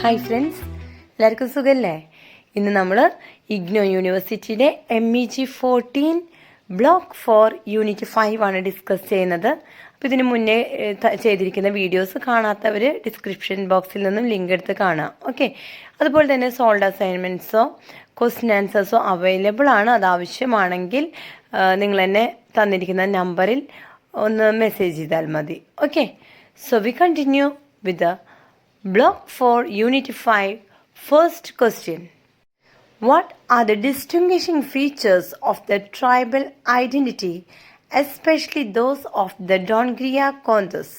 Hi friends, എല്ലാവർക്കും സുഖമല്ലേ? ഇന്ന് നമ്മൾ ഇഗ്നോ യൂണിവേഴ്സിറ്റിയിലെ MEG14 ബ്ലോക്ക് 4 യൂണിറ്റ് 5 ആണ് ഡിസ്കസ് ചെയ്യുന്നത്. അപ്പോൾ ഇതിന് മുന്നേ ചെയ്തിരിക്കുന്ന വീഡിയോസ് കാണാത്തവർ ഡിസ്ക്രിപ്ഷൻ ബോക്സിൽ നിന്നും ലിങ്ക് എടുത്ത് കാണാം. ഓക്കെ, അതുപോലെ തന്നെ സോൾഡ് അസൈൻമെൻറ്റ്സോ ക്വസ്റ്റ്യൻ ആൻസേഴ്സോ അവൈലബിൾ ആണ്. അത് ആവശ്യമാണെങ്കിൽ നിങ്ങൾ എന്നെ തന്നിരിക്കുന്ന നമ്പറിൽ ഒന്ന് മെസ്സേജ് ചെയ്താൽ മതി. Okay, so we continue with the Block 4 Unit 5 First question. What are the distinguishing features of the tribal identity, especially those of the Dongria Kondas?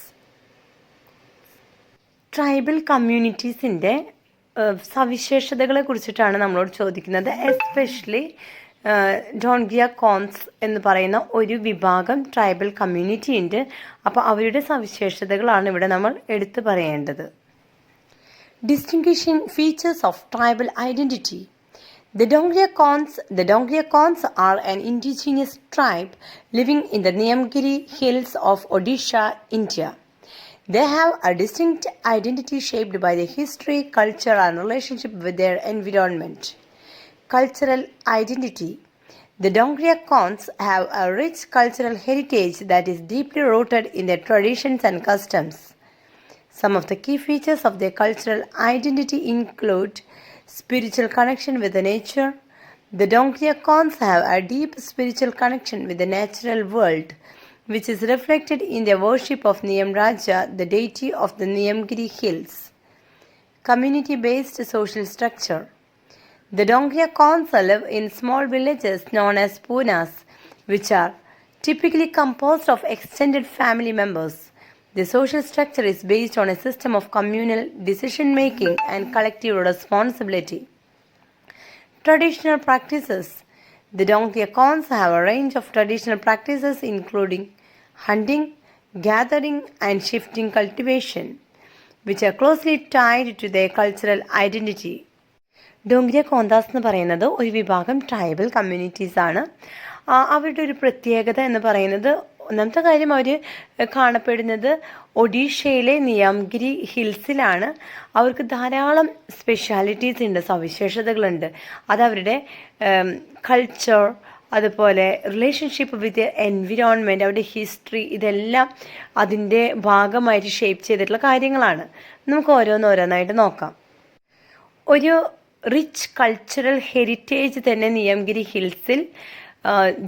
Tribal കമ്മ്യൂണിറ്റീസിൻ്റെ സവിശേഷതകളെ കുറിച്ചിട്ടാണ് നമ്മളോട് ചോദിക്കുന്നത്. എസ്പെഷ്യലി ഡോൺഗ്രിയ കോൺസ് എന്ന് പറയുന്ന ഒരു വിഭാഗം ട്രൈബൽ കമ്മ്യൂണിറ്റി ഉണ്ട്. അപ്പോൾ അവരുടെ സവിശേഷതകളാണ് ഇവിടെ നമ്മൾ എടുത്തു പറയേണ്ടത്. Distinguishing features of tribal identity. The Dongria Kons are an indigenous tribe living in the Niyamgiri hills of Odisha, India. They have a distinct identity shaped by their history, culture, and relationship with their environment. Cultural identity. The Dongria Kons have a rich cultural heritage that is deeply rooted in their traditions and customs. Some of the key features of their cultural identity include spiritual connection with the nature. The Dongria Kons have a deep spiritual connection with the natural world, which is reflected in their worship of Niyam Raja, the deity of the Niyamgiri hills. Community-based social structure. The Dongria Kons live in small villages known as punas, which are typically composed of extended family members. The social structure is based on a system of communal decision-making and collective responsibility. Traditional practices. The Dongria Kons have a range of traditional practices including hunting, gathering, and shifting cultivation, which are closely tied to their cultural identity. ഡോങ്ക്രിയ കോന്താസ് എന്ന് പറയുന്നത് ഒരു വിഭാഗം tribal communities ആണ്. അവരുടെ ഒരു പ്രത്യേകത എന്ന് പറയുന്നത്, ഒന്നാമത്തെ കാര്യം, അവർ കാണപ്പെടുന്നത് ഒഡീഷയിലെ നിയാംഗിരി ഹിൽസിലാണ്. അവർക്ക് ധാരാളം സ്പെഷ്യാലിറ്റീസ് ഉണ്ട്, സവിശേഷതകളുണ്ട്. അതവരുടെ കൾച്ചർ, അതുപോലെ റിലേഷൻഷിപ്പ് വിത്ത് എൻവിറോൺമെൻറ്റ്, അവരുടെ ഹിസ്റ്ററി, ഇതെല്ലാം അതിൻ്റെ ഭാഗമായിട്ട് ഷേപ്പ് ചെയ്തിട്ടുള്ള കാര്യങ്ങളാണ്. നമുക്ക് ഓരോന്നോരോന്നായിട്ട് നോക്കാം. ഒരു റിച്ച് കൾച്ചറൽ ഹെറിറ്റേജ് തന്നെ നിയാംഗിരി ഹിൽസിൽ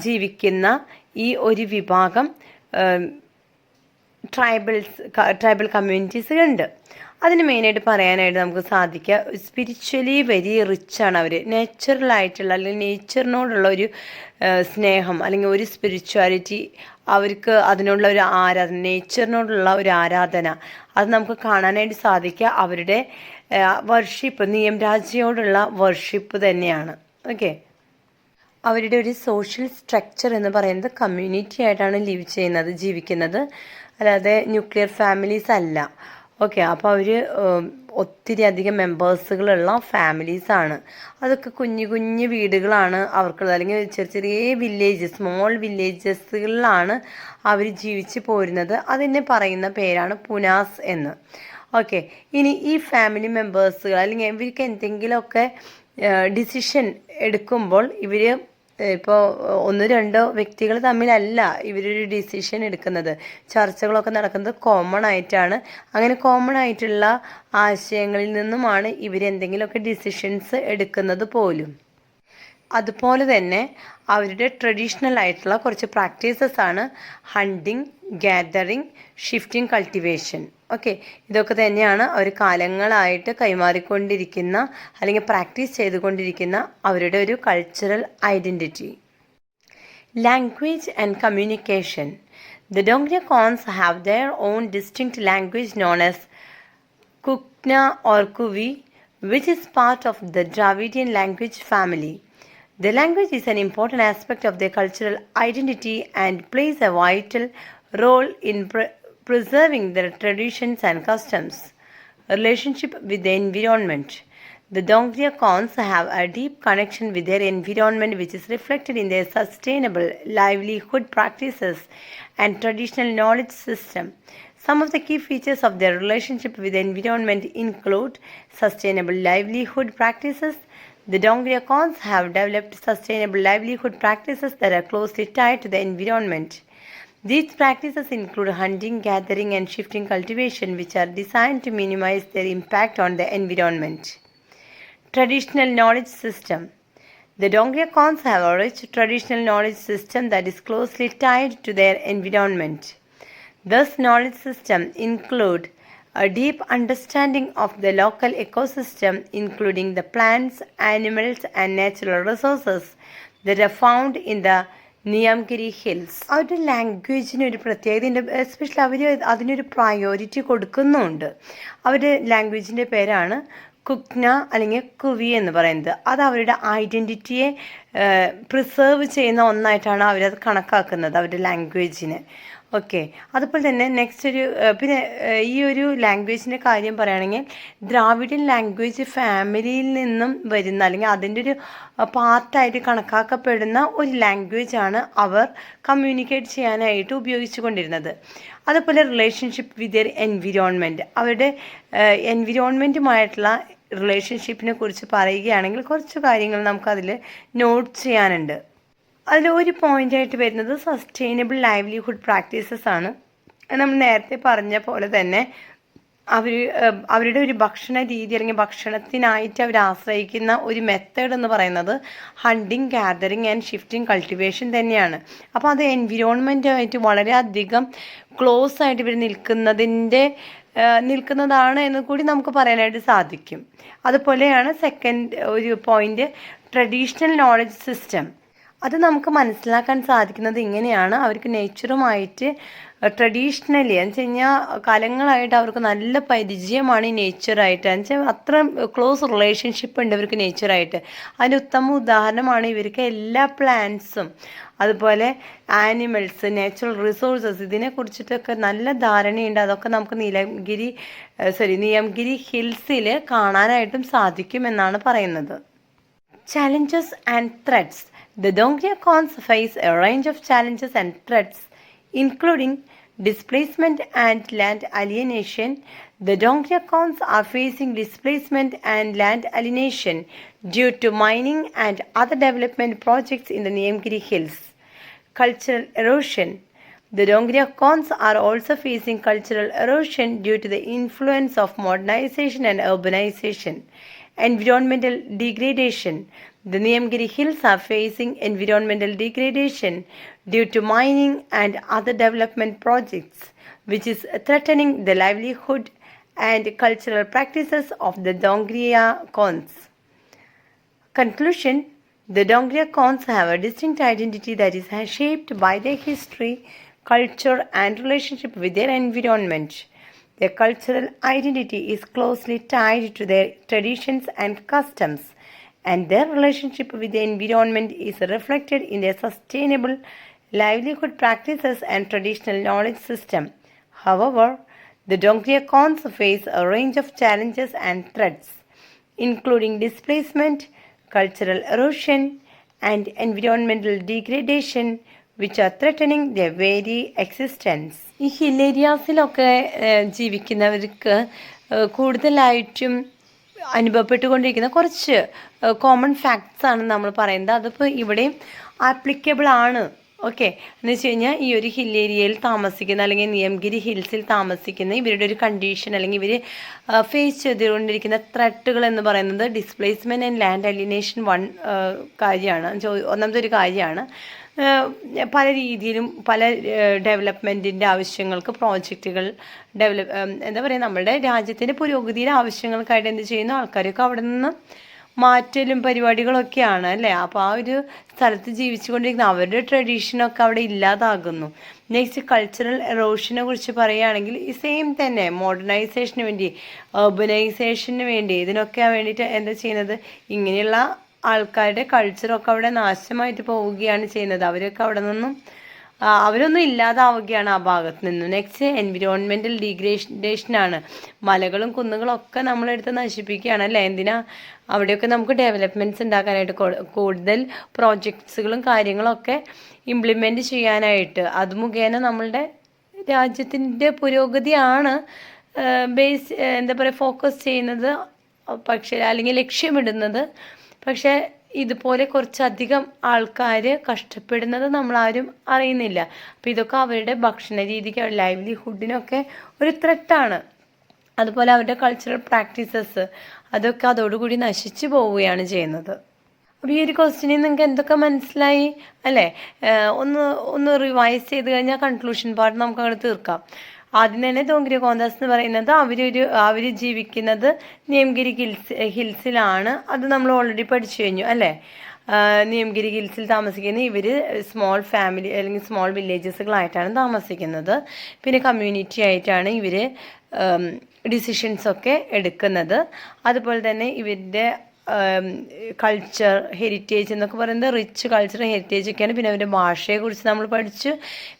ജീവിക്കുന്ന ഈ ഒരു വിഭാഗം ട്രൈബൽ കമ്മ്യൂണിറ്റീസുകളുണ്ട്. അതിന് മെയിനായിട്ട് പറയാനായിട്ട് നമുക്ക് സാധിക്കുക, സ്പിരിച്വലി വെരി റിച്ചാണ് അവർ. നാച്ചുറലായിട്ടുള്ള അല്ലെങ്കിൽ നേച്ചറിനോടുള്ള ഒരു സ്നേഹം അല്ലെങ്കിൽ ഒരു സ്പിരിച്വാലിറ്റി അവർക്ക്, അതിനുള്ള ഒരു ആരാധന, നേച്ചറിനോടുള്ള ഒരു ആരാധന, അത് നമുക്ക് കാണാനായിട്ട് സാധിക്കുക അവരുടെ വർഷിപ്പ്, നിയം രാജയോടുള്ള വർഷിപ്പ് തന്നെയാണ്. ഓക്കെ, അവരുടെ ഒരു സോഷ്യൽ സ്ട്രക്ചർ എന്ന് പറയുന്നത് കമ്മ്യൂണിറ്റി ആയിട്ടാണ് ജീവിക്കുന്നത്, അല്ലാതെ ന്യൂക്ലിയർ ഫാമിലീസ് അല്ല. ഓക്കെ, അപ്പോൾ അവർ ഒത്തിരി അധികം മെമ്പേഴ്സുകളുള്ള ഫാമിലീസാണ്. അതൊക്കെ കുഞ്ഞു കുഞ്ഞു വീടുകളാണ് അവർക്കുള്ളത്, അല്ലെങ്കിൽ ചെറിയ ചെറിയ സ്മോൾ വില്ലേജസുകളിലാണ് അവർ ജീവിച്ച് പോരുന്നത്. അതിനെ പറയുന്ന പേരാണ് പുനാസ് എന്ന്. ഓക്കെ, ഇനി ഈ ഫാമിലി മെമ്പേഴ്സുകൾ അല്ലെങ്കിൽ ഇവർക്ക് എന്തെങ്കിലുമൊക്കെ ഡിസിഷൻ എടുക്കുമ്പോൾ ഇവർ ഇപ്പോൾ ഒന്നോ രണ്ടോ വ്യക്തികൾ തമ്മിലല്ല ഇവരൊരു ഡിസിഷൻ എടുക്കുന്നത്, ചർച്ചകളൊക്കെ നടക്കുന്നത് കോമൺ ആയിട്ടാണ്. അങ്ങനെ കോമൺ ആയിട്ടുള്ള ആശയങ്ങളിൽ നിന്നുമാണ് ഇവരെന്തെങ്കിലുമൊക്കെ ഡിസിഷൻസ് എടുക്കുന്നത് പോലും. അതുപോലെ തന്നെ അവരുടെ ട്രഡീഷണൽ ആയിട്ടുള്ള കുറച്ച് പ്രാക്ടീസസ് ആണ് hunting, gathering, shifting, cultivation. Okay, ഇതൊക്കെ തന്നെയാണ് അവർ കാലങ്ങളായിട്ട് കൈമാറിക്കൊണ്ടിരിക്കുന്ന അല്ലെങ്കിൽ പ്രാക്ടീസ് ചെയ്തുകൊണ്ടിരിക്കുന്ന അവരുടെ ഒരു cultural identity. Language and communication. The Dongria Kondhs have their own distinct language known as Kukna or Kuvi, which is part of the Dravidian language family. The language is an important aspect of their cultural identity and plays a vital role in preserving their traditions and customs. Relationship with the environment. The Dongria Kons have a deep connection with their environment, which is reflected in their sustainable livelihood practices and traditional knowledge system. Some of the key features of their relationship with the environment include sustainable livelihood practices. The Dongriacons have developed sustainable livelihood practices that are closely tied to the environment. These practices include hunting, gathering, and shifting cultivation, which are designed to minimize their impact on the environment. Traditional knowledge system. The Dongriacons have a rich traditional knowledge system that is closely tied to their environment. This knowledge system include a deep understanding of the local ecosystem, including the plants, animals, and natural resources that are found in the Niyamgiri hills. അവരുടെ ലാംഗ്വേജിന് ഒരു പ്രത്യേകതയുണ്ട്, especially അവർ അതിനൊരു priority കൊടുക്കുന്നുമുണ്ട്. അവരുടെ ലാംഗ്വേജിൻ്റെ പേരാണ് കുക്ന അല്ലെങ്കിൽ കുവി എന്ന് പറയുന്നത്. അത് അവരുടെ ഐഡൻറ്റിറ്റിയെ പ്രിസേർവ് ചെയ്യുന്ന ഒന്നായിട്ടാണ് അവരത് കണക്കാക്കുന്നത്, അവരുടെ ലാംഗ്വേജിനെ. ഓക്കെ, അതുപോലെ തന്നെ നെക്സ്റ്റ് പിന്നെ ഈ ഒരു ലാംഗ്വേജിൻ്റെ കാര്യം പറയുകയാണെങ്കിൽ ദ്രാവിഡൻ ലാംഗ്വേജ് ഫാമിലിയിൽ നിന്നും വരുന്ന അല്ലെങ്കിൽ അതിൻ്റെ ഒരു പാർട്ടായിട്ട് കണക്കാക്കപ്പെടുന്ന ഒരു ലാംഗ്വേജാണ് അവർ കമ്മ്യൂണിക്കേറ്റ് ചെയ്യാനായിട്ട് ഉപയോഗിച്ചു കൊണ്ടിരുന്നത്. അതുപോലെ റിലേഷൻഷിപ്പ് വിത്ത് ദെയർ എൻവിറോൺമെൻറ്റ്, അവരുടെ എൻവിറോൺമെൻറ്റുമായിട്ടുള്ള റിലേഷൻഷിപ്പിനെ കുറിച്ച് പറയുകയാണെങ്കിൽ കുറച്ച് കാര്യങ്ങൾ നമുക്കതിൽ നോട്ട് ചെയ്യാനുണ്ട്. അതിൽ ഒരു പോയിൻ്റായിട്ട് വരുന്നത് സസ്റ്റൈനബിൾ ലൈവ്ലിഹുഡ് പ്രാക്ടീസസ് ആണ്. നമ്മൾ നേരത്തെ പറഞ്ഞ പോലെ തന്നെ അവരുടെ ഒരു ഭക്ഷണ രീതി അല്ലെങ്കിൽ ഭക്ഷണത്തിനായിട്ട് അവർ ആശ്രയിക്കുന്ന ഒരു മെത്തേഡ് എന്ന് പറയുന്നത് hunting, gathering and shifting cultivation തന്നെയാണ്. അപ്പോൾ അത് എൻവിറോൺമെൻറ്റുമായിട്ട് വളരെയധികം ക്ലോസ് ആയിട്ട് ഇവർ നിൽക്കുന്നതാണ് എന്ന് കൂടി നമുക്ക് പറയാനായിട്ട് സാധിക്കും. അതുപോലെയാണ് സെക്കൻഡ് ഒരു പോയിൻ്റ്, ട്രഡീഷണൽ നോളജ് സിസ്റ്റം. അത് നമുക്ക് മനസ്സിലാക്കാൻ സാധിക്കുന്നത് ഇങ്ങനെയാണ്. അവർക്ക് നേച്ചറുമായിട്ട് ട്രഡീഷണലി എന്ന് വെച്ച് കഴിഞ്ഞാൽ കാലങ്ങളായിട്ട് അവർക്ക് നല്ല പരിചയമാണ് ഈ നേച്ചറായിട്ട്. എന്ന് വെച്ചാൽ അത്ര ക്ലോസ് റിലേഷൻഷിപ്പ് ഉണ്ട് ഇവർക്ക് നേച്ചറായിട്ട്. അതിൻ്റെ ഉത്തമ ഉദാഹരണമാണ് ഇവർക്ക് എല്ലാ പ്ലാന്റ്സും അതുപോലെ ആനിമൽസ്, നാച്ചുറൽ റിസോഴ്സസ് ഇതിനെക്കുറിച്ചിട്ടൊക്കെ നല്ല ധാരണയുണ്ട്. അതൊക്കെ നമുക്ക് നിയംഗിരി ഹിൽസിൽ കാണാനായിട്ടും സാധിക്കുമെന്നാണ് പറയുന്നത്. Challenges and threats. The Dongriacons face a range of challenges and threats, including displacement and land alienation. The Dongriacons are facing displacement and land alienation due to mining and other development projects in the Niyamgiri Hills. Cultural erosion. The Dongriacons are also facing cultural erosion due to the influence of modernization and urbanization. Environmental degradation. The Niyamgiri Hills are facing environmental degradation due to mining and other development projects, which is threatening the livelihood and cultural practices of the Dongriacons. Conclusion. The Dongriacons have a distinct identity that is shaped by their history, culture, and relationship with their environment. Their cultural identity is closely tied to their traditions and customs, and their relationship with the environment is reflected in their sustainable livelihood practices and traditional knowledge system. However, the Dongriacons face a range of challenges and threats, including displacement, cultural erosion, and environmental degradation, which are threatening their very existence. ഈ hill ഏരിയാസിലൊക്കെ ജീവിക്കുന്നവർക്ക് കൂടുതലായിട്ടും അനുഭവപ്പെട്ടുകൊണ്ടിരിക്കുന്ന കുറച്ച് common facts ആണ് നമ്മൾ പറയുന്നത്. അതിപ്പോൾ ഇവിടെയും applicable ആണ്. ഓക്കെ, എന്ന് വെച്ച് കഴിഞ്ഞാൽ ഈ ഒരു ഹിൽ ഏരിയയിൽ താമസിക്കുന്ന അല്ലെങ്കിൽ നിയംഗിരി ഹിൽസിൽ താമസിക്കുന്ന ഇവരുടെ ഒരു കണ്ടീഷൻ അല്ലെങ്കിൽ ഇവർ ഫേസ് ചെയ്തുകൊണ്ടിരിക്കുന്ന ത്രെട്ടുകൾ എന്ന് പറയുന്നത് ഡിസ്പ്ലേസ്മെൻറ്റ് ആൻഡ് ലാൻഡ് അലിനേഷൻ ഒന്നാമത്തെ ഒരു കാര്യമാണ്. പല രീതിയിലും പല ഡെവലപ്മെൻറ്റിൻ്റെ ആവശ്യങ്ങൾക്ക് പ്രോജക്റ്റുകൾ എന്താ പറയുക, നമ്മുടെ രാജ്യത്തിൻ്റെ പുരോഗതിയുടെ ആവശ്യങ്ങൾക്കായിട്ട് എന്ത് ചെയ്യുന്ന ആൾക്കാരൊക്കെ അവിടെ നിന്ന് മാറ്റലും പരിപാടികളൊക്കെയാണ് അല്ലേ. അപ്പോൾ ആ ഒരു സ്ഥലത്ത് ജീവിച്ചുകൊണ്ടിരിക്കുന്ന അവരുടെ ട്രഡീഷനൊക്കെ അവിടെ ഇല്ലാതാകുന്നു. നെക്സ്റ്റ് കൾച്ചറൽ എറോഷനെ കുറിച്ച് പറയുകയാണെങ്കിൽ ഈ സെയിം തന്നെ മോഡേണൈസേഷന് വേണ്ടി, അർബനൈസേഷന് വേണ്ടി, ഇതിനൊക്കെ വേണ്ടിയിട്ട് എന്താ ചെയ്യുന്നത്, ഇങ്ങനെയുള്ള ആൾക്കാരുടെ കൾച്ചറൊക്കെ അവിടെ നാശമായിട്ട് പോവുകയാണ് ചെയ്യുന്നത്. അവരൊന്നും ഇല്ലാതാവുകയാണ് ആ ഭാഗത്ത് നിന്ന്. നെക്സ്റ്റ് എൻവിറോൺമെൻറ്റൽ ഡീഗ്രേഡേഷനാണ്. മലകളും കുന്നുകളും ഒക്കെ നമ്മളെടുത്ത് നശിപ്പിക്കുകയാണ് അല്ലേ. എന്തിനാ, അവിടെയൊക്കെ നമുക്ക് ഡെവലപ്മെൻറ്റ്സ് ഉണ്ടാക്കാനായിട്ട്, കൂടുതൽ പ്രോജക്ട്സുകളും കാര്യങ്ങളൊക്കെ ഇംപ്ലിമെൻറ്റ് ചെയ്യാനായിട്ട്, അത് മുഖേന നമ്മളുടെ രാജ്യത്തിൻ്റെ പുരോഗതിയാണ് എന്താ പറയുക ഫോക്കസ് ചെയ്യുന്നത്, പക്ഷേ അല്ലെങ്കിൽ ലക്ഷ്യമിടുന്നത്. പക്ഷേ ഇതുപോലെ കുറച്ചധികം ആൾക്കാർ കഷ്ടപ്പെടുന്നത് നമ്മളാരും അറിയുന്നില്ല. അപ്പോൾ ഇതൊക്കെ അവരുടെ ഭക്ഷണ രീതിക്ക്, ലൈവ്ലിഹുഡിനൊക്കെ ഒരു ത്രെട്ടാണ്. അതുപോലെ അവരുടെ കൾച്ചറൽ പ്രാക്ടീസസ് അതൊക്കെ അതോടുകൂടി നശിച്ചു പോവുകയാണ് ചെയ്യുന്നത്. അപ്പോൾ ഈ ഒരു ക്വസ്റ്റ്യനിൽ നിങ്ങൾക്ക് എന്തൊക്കെ മനസ്സിലായി അല്ലേ? ഒന്ന് റിവൈസ് ചെയ്ത് കഴിഞ്ഞാൽ കൺക്ലൂഷൻ പാർട്ട് നമുക്ക് അങ്ങനെ തീർക്കാം. ആദ്യം തന്നെ ദോംഗ്രിയ കോന്താസ് എന്ന് പറയുന്നത് അവർ ജീവിക്കുന്നത് നിയംഗിരി ഹിൽസിലാണ്. അത് നമ്മൾ ഓൾറെഡി പഠിച്ചു കഴിഞ്ഞു അല്ലേ? നിയംഗിരി ഹിൽസിൽ താമസിക്കുന്ന ഇവർ സ്മോൾ ഫാമിലി അല്ലെങ്കിൽ സ്മോൾ വില്ലേജസുകളായിട്ടാണ് താമസിക്കുന്നത്. പിന്നെ കമ്മ്യൂണിറ്റി ആയിട്ടാണ് ഇവർ ഡിസിഷൻസൊക്കെ എടുക്കുന്നത്. അതുപോലെ തന്നെ ഇവരുടെ കൾച്ചർ ഹെറിറ്റേജ് എന്നൊക്കെ പറയുന്നത് റിച്ച് കൾച്ചർ ഹെറിറ്റേജ് ഒക്കെയാണ്. പിന്നെ അവരുടെ ഭാഷയെക്കുറിച്ച് നമ്മൾ പഠിച്ചു.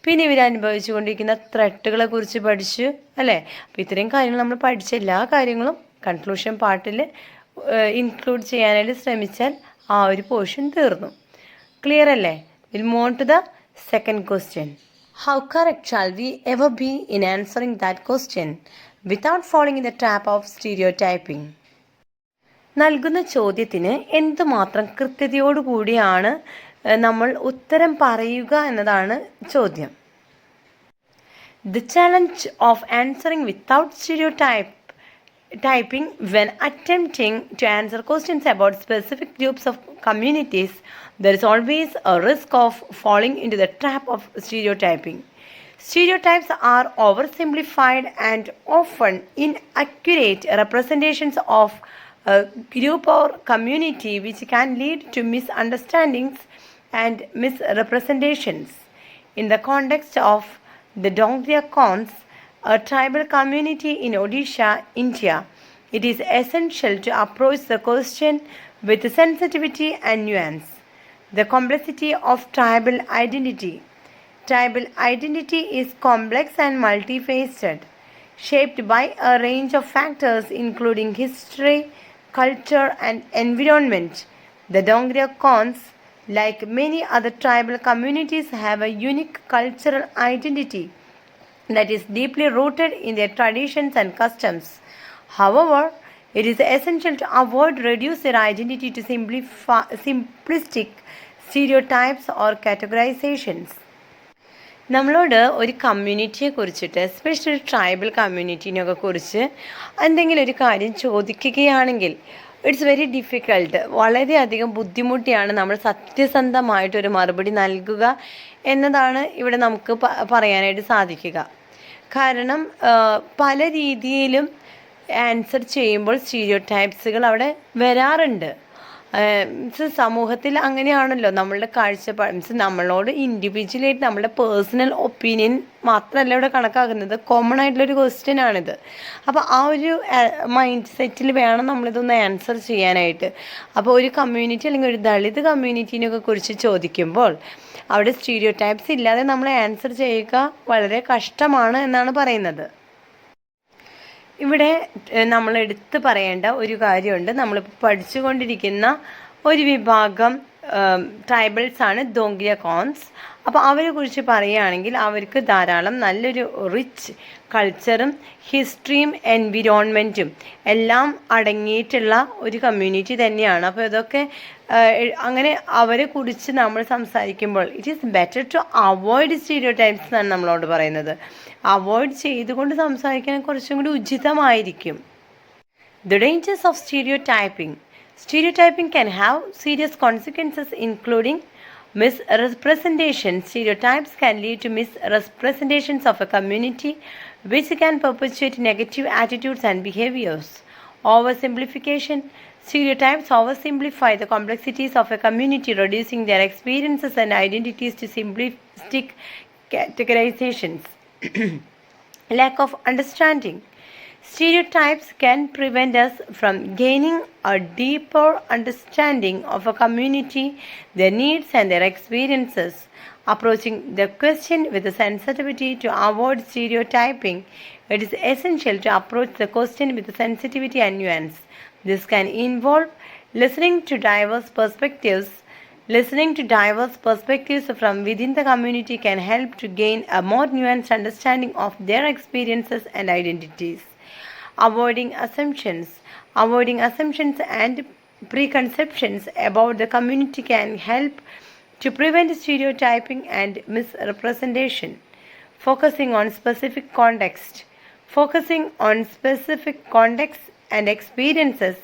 പിന്നെ ഇവർ അനുഭവിച്ചു കൊണ്ടിരിക്കുന്ന ത്രെട്ടുകളെ കുറിച്ച് പഠിച്ചു അല്ലേ? അപ്പോൾ ഇത്രയും കാര്യങ്ങൾ നമ്മൾ പഠിച്ച എല്ലാ കാര്യങ്ങളും കൺക്ലൂഷൻ പാർട്ടിൽ ഇൻക്ലൂഡ് ചെയ്യാനായിട്ട് ശ്രമിച്ചാൽ ആ ഒരു പോർഷൻ തീർന്നു. ക്ലിയർ അല്ലേ? Will move on to the second question. How correct shall we ever be in answering that question without following in the trap of stereotyping? നൽകുന്ന ചോദ്യത്തിന് എന്തുമാത്രം കൃത്യതയോടുകൂടിയാണ് നമ്മൾ ഉത്തരം പറയുക എന്നതാണ് ചോദ്യം. The challenge of answering without stereotyping when attempting to answer questions about specific groups of communities, there is always a risk of falling into the trap of stereotyping. Stereotypes are oversimplified and often inaccurate representations of a group or community, which can lead to misunderstandings and misrepresentations. In the context of the Dongria Khans, a tribal community in Odisha, India, it is essential to approach the question with sensitivity and nuance. The complexity of tribal identity. Tribal identity is complex and multifaceted, shaped by a range of factors including history, culture and environment. The Dongria Khans, like many other tribal communities, have a unique cultural identity that is deeply rooted in their traditions and customs. However, it is essential to avoid reduce their identity to simplistic stereotypes or categorizations. നമ്മളോട് ഒരു കമ്മ്യൂണിറ്റിയെ കുറിച്ചിട്ട്, especially tribal കമ്മ്യൂണിറ്റീനെയൊക്കെ കുറിച്ച് എന്തെങ്കിലും ഒരു കാര്യം ചോദിക്കുകയാണെങ്കിൽ it's very difficult, വളരെയധികം ബുദ്ധിമുട്ടിയാണ് നമ്മൾ സത്യസന്ധമായിട്ടൊരു മറുപടി നൽകുക എന്നതാണ് ഇവിടെ നമുക്ക് പറയാനായിട്ട് സാധിക്കുക. കാരണം പല രീതിയിലും ആൻസർ ചെയ്യുമ്പോൾ സ്റ്റീരിയോടൈപ്സുകൾ അവിടെ വരാറുണ്ട്. സമൂഹത്തിൽ അങ്ങനെയാണല്ലോ നമ്മളുടെ കാഴ്ചപ്പാട്. നമ്മളോട് ഇൻഡിവിജ്വലായിട്ട് നമ്മളുടെ പേഴ്സണൽ ഒപ്പീനിയൻ മാത്രമല്ല ഇവിടെ കണക്കാക്കുന്നത്, കോമൺ ആയിട്ടുള്ളൊരു ക്വസ്റ്റ്യൻ ആണിത്. അപ്പോൾ ആ ഒരു മൈൻഡ് സെറ്റിൽ വേണം നമ്മളിതൊന്ന് ആൻസർ ചെയ്യാനായിട്ട്. അപ്പോൾ ഒരു കമ്മ്യൂണിറ്റി അല്ലെങ്കിൽ ഒരു ദളിത് കമ്മ്യൂണിറ്റീനെയൊക്കെ കുറിച്ച് ചോദിക്കുമ്പോൾ അവിടെ സ്റ്റീരിയോടൈപ്സ് ഇല്ലാതെ നമ്മൾ ആൻസർ ചെയ്യുക വളരെ കഷ്ടമാണ് എന്നാണ് പറയുന്നത്. ഇവിടെ നമ്മൾ എടുത്തു പറയേണ്ട ഒരു കാര്യമുണ്ട്. നമ്മളിപ്പോൾ പഠിച്ചുകൊണ്ടിരിക്കുന്ന ഒരു വിഭാഗം ട്രൈബൽസാണ് ദോംഗ്രിയ ഖാൻസ്. അപ്പോൾ അവരെ കുറിച്ച് പറയുകയാണെങ്കിൽ അവർക്ക് ധാരാളം നല്ലൊരു റിച്ച് കൾച്ചറും ഹിസ്റ്ററിയും എൻവിറോൺമെൻറ്റും എല്ലാം അടങ്ങിയിട്ടുള്ള ഒരു കമ്മ്യൂണിറ്റി തന്നെയാണ്. അപ്പോൾ ഇതൊക്കെ അങ്ങനെ അവരെ കുറിച്ച് നമ്മൾ സംസാരിക്കുമ്പോൾ it is better to avoid stereotypes എന്നാണ് നമ്മളോട് പറയുന്നത്. അവോയ്ഡ് ചെയ്തുകൊണ്ട് സംസാരിക്കാൻ കുറച്ചും കൂടി ഉചിതമായിരിക്കും. The dangers of stereotyping. Stereotyping can have serious consequences including misrepresentation. Stereotypes can lead to misrepresentations of a community, which can perpetuate negative attitudes and behaviors. Oversimplification. Stereotypes oversimplify the complexities of a community, reducing their experiences and identities to simplistic categorizations. Lack of understanding. Stereotypes can prevent us from gaining a deeper understanding of a community, their needs and their experiences. Approaching the question with a sensitivity to avoid stereotyping, it is essential to approach the question with sensitivity and nuance. This can involve listening to diverse perspectives, Listening to diverse perspectives from within the community can help to gain a more nuanced understanding of their experiences and identities. Avoiding assumptions and preconceptions about the community can help to prevent stereotyping and misrepresentation. Focusing on specific context and experiences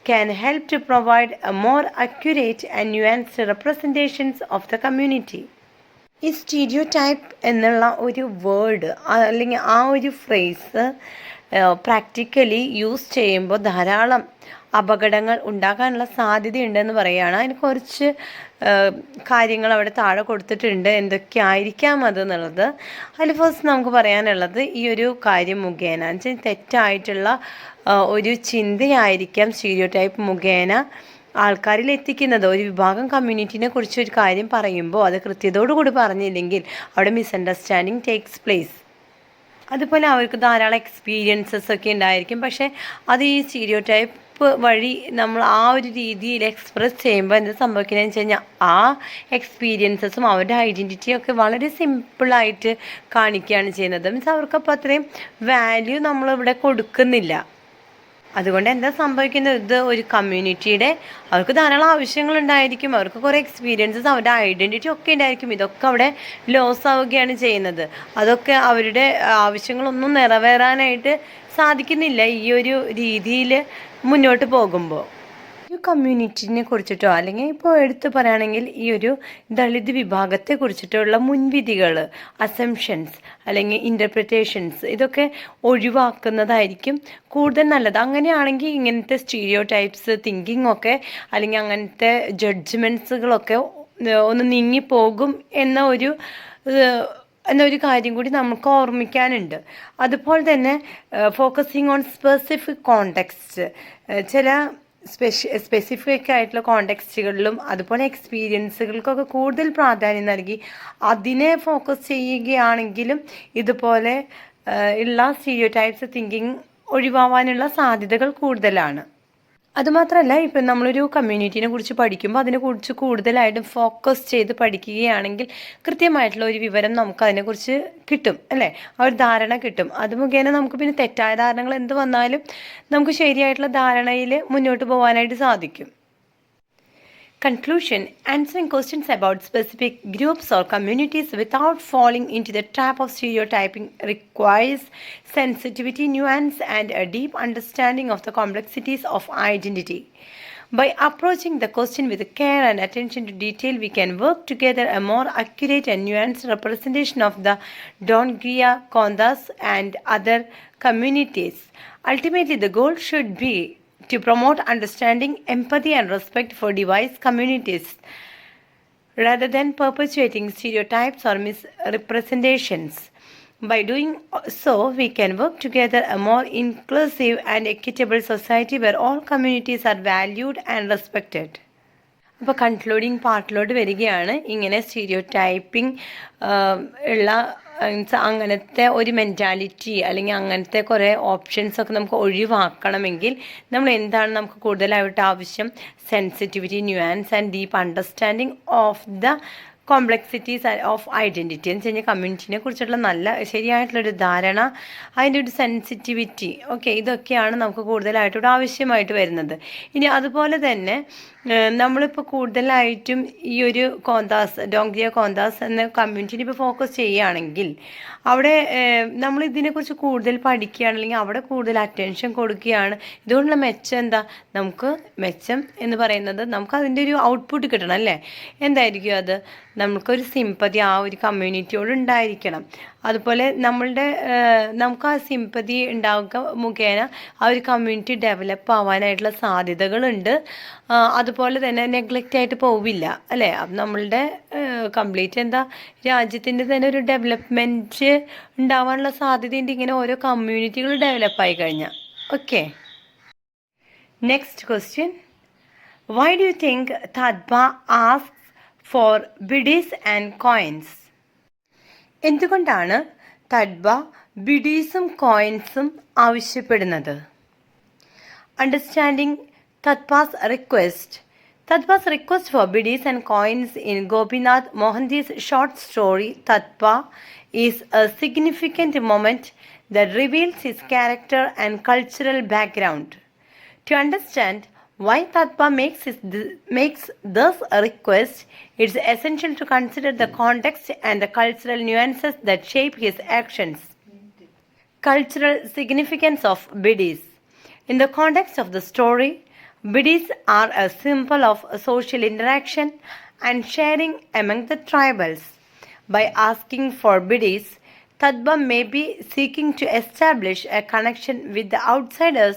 can help to provide a more accurate and nuanced representations of the community. ഈ stereo type എന്നുള്ള ഒരു word അല്ലെങ്കിൽ ആ ഒരു phrase practically use ചെയ്യുമ്പോൾ ധാരാളം അപകടങ്ങൾ ഉണ്ടാകാനുള്ള സാധ്യതയുണ്ടെന്ന് പറയുകയാണ്. അതിന് കുറച്ച് കാര്യങ്ങൾ അവിടെ താഴെ കൊടുത്തിട്ടുണ്ട്, എന്തൊക്കെയായിരിക്കാം അത് എന്നുള്ളത്. അതിൽ ഫസ്റ്റ് നമുക്ക് പറയാനുള്ളത് ഈ ഒരു കാര്യം മുഖേന വെച്ചാൽ തെറ്റായിട്ടുള്ള ഒരു ചിന്തയായിരിക്കാം സ്റ്റീരിയോ ടൈപ്പ് മുഖേന ആൾക്കാരിൽ എത്തിക്കുന്നത്. ഒരു വിഭാഗം കമ്മ്യൂണിറ്റിനെ കുറിച്ച് ഒരു കാര്യം പറയുമ്പോൾ അത് കൃത്യതയോടുകൂടി പറഞ്ഞില്ലെങ്കിൽ അവിടെ മിസ്അണ്ടർസ്റ്റാൻഡിങ് ടേക്സ് പ്ലേസ്. അതുപോലെ അവർക്ക് ധാരാളം എക്സ്പീരിയൻസസ് ഒക്കെ ഉണ്ടായിരിക്കും, പക്ഷേ അത് ഈ സ്റ്റീരിയോ ടൈപ്പ് വഴി നമ്മൾ ആ ഒരു രീതിയിൽ എക്സ്പ്രസ് ചെയ്യുമ്പോൾ എന്താ സംഭവിക്കുന്നതെന്ന് വെച്ച് കഴിഞ്ഞാൽ ആ എക്സ്പീരിയൻസസും അവരുടെ ഐഡൻറ്റിറ്റിയും ഒക്കെ വളരെ സിമ്പിളായിട്ട് കാണിക്കുകയാണ് ചെയ്യുന്നത്. മീൻസ് അവർക്കപ്പോൾ അത്രയും വാല്യൂ നമ്മളിവിടെ കൊടുക്കുന്നില്ല. അതുകൊണ്ട് എന്താ സംഭവിക്കുന്നത്, ഇത് ഒരു കമ്മ്യൂണിറ്റിയുടെ അവർക്ക് ധാരാളം ആവശ്യങ്ങളുണ്ടായിരിക്കും, അവർക്ക് കുറേ എക്സ്പീരിയൻസസ് അവരുടെ ഐഡൻറ്റിറ്റി ഒക്കെ ഉണ്ടായിരിക്കും, ഇതൊക്കെ അവിടെ ലോസ് ആവുകയാണ് ചെയ്യുന്നത്. അതൊക്കെ അവരുടെ ആവശ്യങ്ങളൊന്നും നിറവേറാനായിട്ട് സാധിക്കുന്നില്ല ഈ ഒരു രീതിയിൽ മുന്നോട്ട് പോകുമ്പോൾ. ഒരു കമ്മ്യൂണിറ്റിനെ കുറിച്ചിട്ടോ അല്ലെങ്കിൽ ഇപ്പോൾ എടുത്തു പറയുകയാണെങ്കിൽ ഈ ഒരു ദളിത് വിഭാഗത്തെ കുറിച്ചിട്ടുള്ള മുൻവിധികൾ, അസംഷൻസ് അല്ലെങ്കിൽ ഇൻ്റർപ്രിറ്റേഷൻസ് ഇതൊക്കെ ഒഴിവാക്കുന്നതായിരിക്കും കൂടുതൽ നല്ലത്. അങ്ങനെയാണെങ്കിൽ ഇങ്ങനത്തെ സ്റ്റീരിയോ ടൈപ്സ് തിങ്കിങ് ഒക്കെ അല്ലെങ്കിൽ അങ്ങനത്തെ ജഡ്ജ്മെൻറ്റ്സുകളൊക്കെ ഒന്ന് നീങ്ങിപ്പോകും എന്നൊരു കാര്യം കൂടി നമുക്ക് ഓർമ്മിക്കാനുണ്ട്. അതുപോലെ തന്നെ ഫോക്കസിങ് ഓൺ സ്പെസിഫിക് കോണ്ടെക്സ്റ്റ്, ചില സ്പെസിഫിക് ആയിട്ടുള്ള കോണ്ടെക്സ്റ്റുകളിലും അതുപോലെ എക്സ്പീരിയൻസുകൾക്കൊക്കെ കൂടുതൽ പ്രാധാന്യം നൽകി അതിനെ ഫോക്കസ് ചെയ്യുകയാണെങ്കിലും ഇതുപോലെ ഉള്ള സ്റ്റീരിയോ ടൈപ്സ് തിങ്കിങ് ഒഴിവാവാനുള്ള സാധ്യതകൾ കൂടുതലാണ്. അതുമാത്രമല്ല, ഇപ്പം നമ്മളൊരു കമ്മ്യൂണിറ്റിനെ കുറിച്ച് പഠിക്കുമ്പോൾ അതിനെക്കുറിച്ച് കൂടുതലായിട്ടും ഫോക്കസ് ചെയ്ത് പഠിക്കുകയാണെങ്കിൽ കൃത്യമായിട്ടുള്ള ഒരു വിവരം നമുക്ക് അതിനെക്കുറിച്ച് കിട്ടും, അല്ലേ? ആ ഒരു ധാരണ കിട്ടും. അത് മുഖേന നമുക്ക് പിന്നെ തെറ്റായ ധാരണകൾ എന്ത് വന്നാലും നമുക്ക് ശരിയായിട്ടുള്ള ധാരണയിൽ മുന്നോട്ട് പോകാനായിട്ട് സാധിക്കും. Conclusion: answering questions about specific groups or communities without falling into the trap of stereotyping requires sensitivity, nuance, and a deep understanding of the complexities of identity. By approaching the question with care and attention to detail, we can work together a more accurate and nuanced representation of the Dongria, Kondas, and other communities. Ultimately, the goal should be to promote understanding, empathy, and respect for diverse communities, rather than perpetuating stereotypes or misrepresentations. By doing so, we can work together a more inclusive and equitable society where all communities are valued and respected. അപ്പോൾ concluding പാർട്ടിലോട്ട് വരികയാണ്. ഇങ്ങനെ stereo typing ഉള്ള അങ്ങനത്തെ ഒരു mentality അല്ലെങ്കിൽ അങ്ങനത്തെ കുറേ ഓപ്ഷൻസൊക്കെ നമുക്ക് ഒഴിവാക്കണമെങ്കിൽ നമ്മൾ എന്താണ് നമുക്ക് കൂടുതലായിട്ട് ആവശ്യം? Sensitivity, nuance and deep understanding of the complexities of identity എന്ന് വെച്ച് കഴിഞ്ഞാൽ കമ്മ്യൂണിറ്റിനെ കുറിച്ചുള്ള നല്ല ശരിയായിട്ടുള്ളൊരു ധാരണ, അതിൻ്റെ ഒരു സെൻസിറ്റിവിറ്റി, ഓക്കെ, ഇതൊക്കെയാണ് നമുക്ക് കൂടുതലായിട്ടൂടെ ആവശ്യമായിട്ട് വരുന്നത്. ഇനി അതുപോലെ തന്നെ നമ്മളിപ്പോൾ കൂടുതലായിട്ടും ഈ ഒരു ഡോങ്ക്രിയ കോന്താസ് എന്ന കമ്മ്യൂണിറ്റിനെ ഇപ്പോൾ ഫോക്കസ് ചെയ്യുകയാണെങ്കിൽ അവിടെ നമ്മൾ ഇതിനെക്കുറിച്ച് കൂടുതൽ പഠിക്കുകയാണെങ്കിൽ അവിടെ കൂടുതൽ അറ്റൻഷൻ കൊടുക്കുകയാണ്. ഇതുകൊണ്ടുള്ള മെച്ചം എന്താ? നമുക്ക് മെച്ചം എന്ന് പറയുന്നത് നമുക്ക് അതിൻ്റെ ഒരു ഔട്ട്പുട്ട് കിട്ടണം, അല്ലേ? എന്തായിരിക്കും അത്? നമുക്കൊരു സിമ്പതി ആ ഒരു കമ്മ്യൂണിറ്റിയോട് ഉണ്ടായിരിക്കണം. അതുപോലെ നമുക്ക് ആ സിമ്പതി ഉണ്ടാവുക മുഖേന ആ ഒരു കമ്മ്യൂണിറ്റി ഡെവലപ്പ് ആവാനായിട്ടുള്ള സാധ്യതകളുണ്ട്. അതുപോലെ തന്നെ നെഗ്ലക്റ്റ് ആയിട്ട് പോവില്ല, അല്ലേ? അപ്പം നമ്മളുടെ കംപ്ലീറ്റ് രാജ്യത്തിൻ്റെ തന്നെ ഒരു ഡെവലപ്മെൻറ്റ് ഉണ്ടാവാനുള്ള സാധ്യതയുണ്ട് ഇങ്ങനെ ഓരോ കമ്മ്യൂണിറ്റികൾ ഡെവലപ്പായി കഴിഞ്ഞാൽ. Okay, next question: why do you think Tadba asks for bidis and coins? എന്തുകൊണ്ടാണ് തദ്ബ ബിഡീസും കോയിൻസും ആവശ്യപ്പെടുന്നത്? Understanding Tadba's request, Tatpa's request for bidis and coins in Gopinath Mohanty's short story Tatpa is a significant moment that reveals his character and cultural background. To understand why Tatpa makes thus a request, it's essential to consider the context and the cultural nuances that shape his actions. Cultural significance of bidis. In the context of the story, bidis are a symbol of social interaction and sharing among the tribals. By asking for bidis, Tatba may be seeking to establish a connection with the outsiders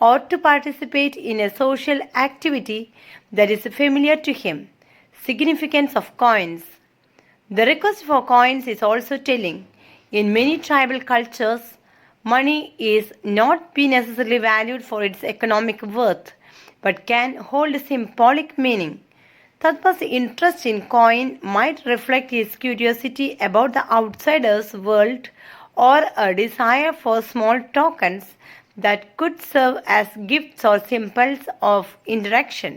or to participate in a social activity that is familiar to him. Significance of coins. The request for coins is also telling. In many tribal cultures, money is not be necessarily valued for its economic worth, but can hold symbolic meaning. Tatpa's interest in coin might reflect his curiosity about the outsider's world or a desire for small tokens that could serve as gifts or symbols of interaction.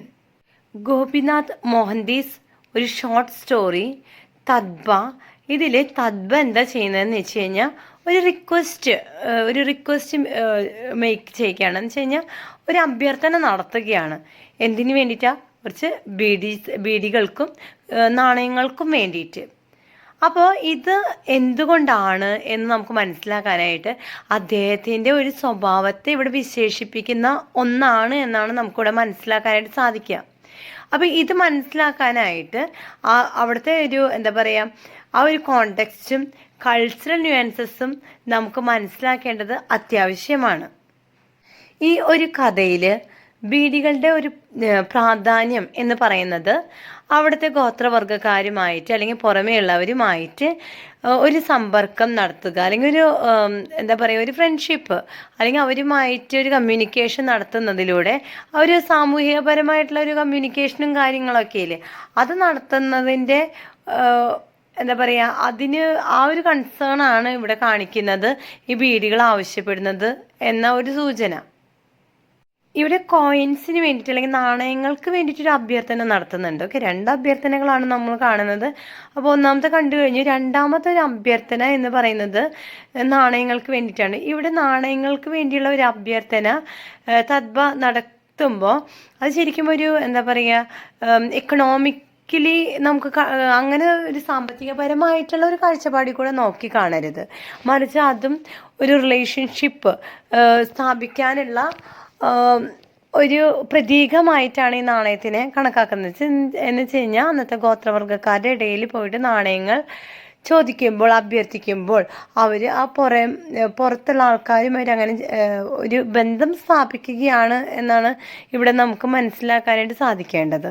Gopinath Mohanty's ഒരു short story തദ്ബ. ഇതിൽ തദ്ബ എന്താ ചെയ്യുന്നതെന്ന് വെച്ച് കഴിഞ്ഞാൽ ഒരു request make ചെയ്യുകയാണ് എന്ന് വെച്ച് കഴിഞ്ഞാൽ ഒരു അഭ്യർത്ഥന നടത്തുകയാണ്. എന്തിനു വേണ്ടിയിട്ടാണ്? കുറച്ച് ബീഡികൾക്കും നാണയങ്ങൾക്കും വേണ്ടിയിട്ട്. അപ്പോൾ ഇത് എന്തുകൊണ്ടാണ് എന്ന് നമുക്ക് മനസ്സിലാക്കാനായിട്ട് അദ്ദേഹത്തിൻ്റെ ഒരു സ്വഭാവത്തെ ഇവിടെ വിശേഷിപ്പിക്കുന്ന ഒന്നാണ് എന്നാണ് നമുക്കിവിടെ മനസ്സിലാക്കാനായിട്ട് സാധിക്കുക. അപ്പോൾ ഇത് മനസ്സിലാക്കാനായിട്ട് അവിടുത്തെ ഒരു എന്താ പറയുക, ആ ഒരു കോണ്ടെക്സ്റ്റും കൾച്ചറൽ ന്യൂയാൻസസും നമുക്ക് മനസ്സിലാക്കേണ്ടത് അത്യാവശ്യമാണ്. ഈ ഒരു കഥയിൽ ബീഡികളുടെ ഒരു പ്രാധാന്യം എന്ന് പറയുന്നത് അവിടുത്തെ ഗോത്രവർഗ്ഗക്കാരുമായിട്ട് അല്ലെങ്കിൽ പുറമേയുള്ളവരുമായിട്ട് ഒരു സമ്പർക്കം നടത്തുക, അല്ലെങ്കിൽ ഒരു എന്താ പറയുക, ഒരു ഫ്രണ്ട്ഷിപ്പ്, അല്ലെങ്കിൽ അവരുമായിട്ട് ഒരു കമ്മ്യൂണിക്കേഷൻ നടത്തുന്നതിലൂടെ ഒരു സാമൂഹികപരമായിട്ടുള്ള ഒരു കമ്മ്യൂണിക്കേഷനും കാര്യങ്ങളൊക്കെ ഇല്ലേ, അത് നടത്തുന്നതിൻ്റെ എന്താ പറയുക, അതിന് ആ ഒരു കൺസേൺ ആണ് ഇവിടെ കാണിക്കുന്നത് ഈ ബീഡികൾ ആവശ്യപ്പെടുന്നത് എന്ന ഒരു സൂചന. ഇവിടെ കോയിൻസിന് വേണ്ടിയിട്ട് അല്ലെങ്കിൽ നാണയങ്ങൾക്ക് വേണ്ടിയിട്ടൊരു അഭ്യർത്ഥന നടത്തുന്നുണ്ട്. ഓക്കെ, 2 അഭ്യർത്ഥനകളാണ് നമ്മൾ കാണുന്നത്. അപ്പോൾ ഒന്നാമത്തെ കണ്ടു കഴിഞ്ഞു. രണ്ടാമത്തെ ഒരു അഭ്യർത്ഥന എന്ന് പറയുന്നത് നാണയങ്ങൾക്ക് വേണ്ടിയിട്ടാണ്. ഇവിടെ നാണയങ്ങൾക്ക് വേണ്ടിയുള്ള ഒരു അഭ്യർത്ഥന തദ്ബ നടത്തുമ്പോൾ അത് ശരിക്കും ഒരു എന്താ പറയുക, എക്കണോമിക്കലി നമുക്ക് അങ്ങനെ ഒരു സാമ്പത്തികപരമായിട്ടുള്ള ഒരു കാഴ്ചപ്പാടിൽ കൂടെ നോക്കി കാണരുത്, മറിച്ച് അതും ഒരു റിലേഷൻഷിപ്പ് സ്ഥാപിക്കാനുള്ള ഒരു പ്രതീകമായിട്ടാണ് ഈ നാണയത്തിനെ കണക്കാക്കുന്നത്. എന്ന് വെച്ച് കഴിഞ്ഞാൽ അന്നത്തെ ഗോത്രവർഗ്ഗക്കാരുടെ ഇടയിൽ പോയിട്ട് നാണയങ്ങൾ ചോദിക്കുമ്പോൾ, അഭ്യർത്ഥിക്കുമ്പോൾ അവർ ആ പുറത്തുള്ള ആൾക്കാരുമായിട്ട് അങ്ങനെ ഒരു ബന്ധം സ്ഥാപിക്കുകയാണ് എന്നാണ് ഇവിടെ നമുക്ക് മനസ്സിലാക്കാനായിട്ട് സാധിക്കേണ്ടത്.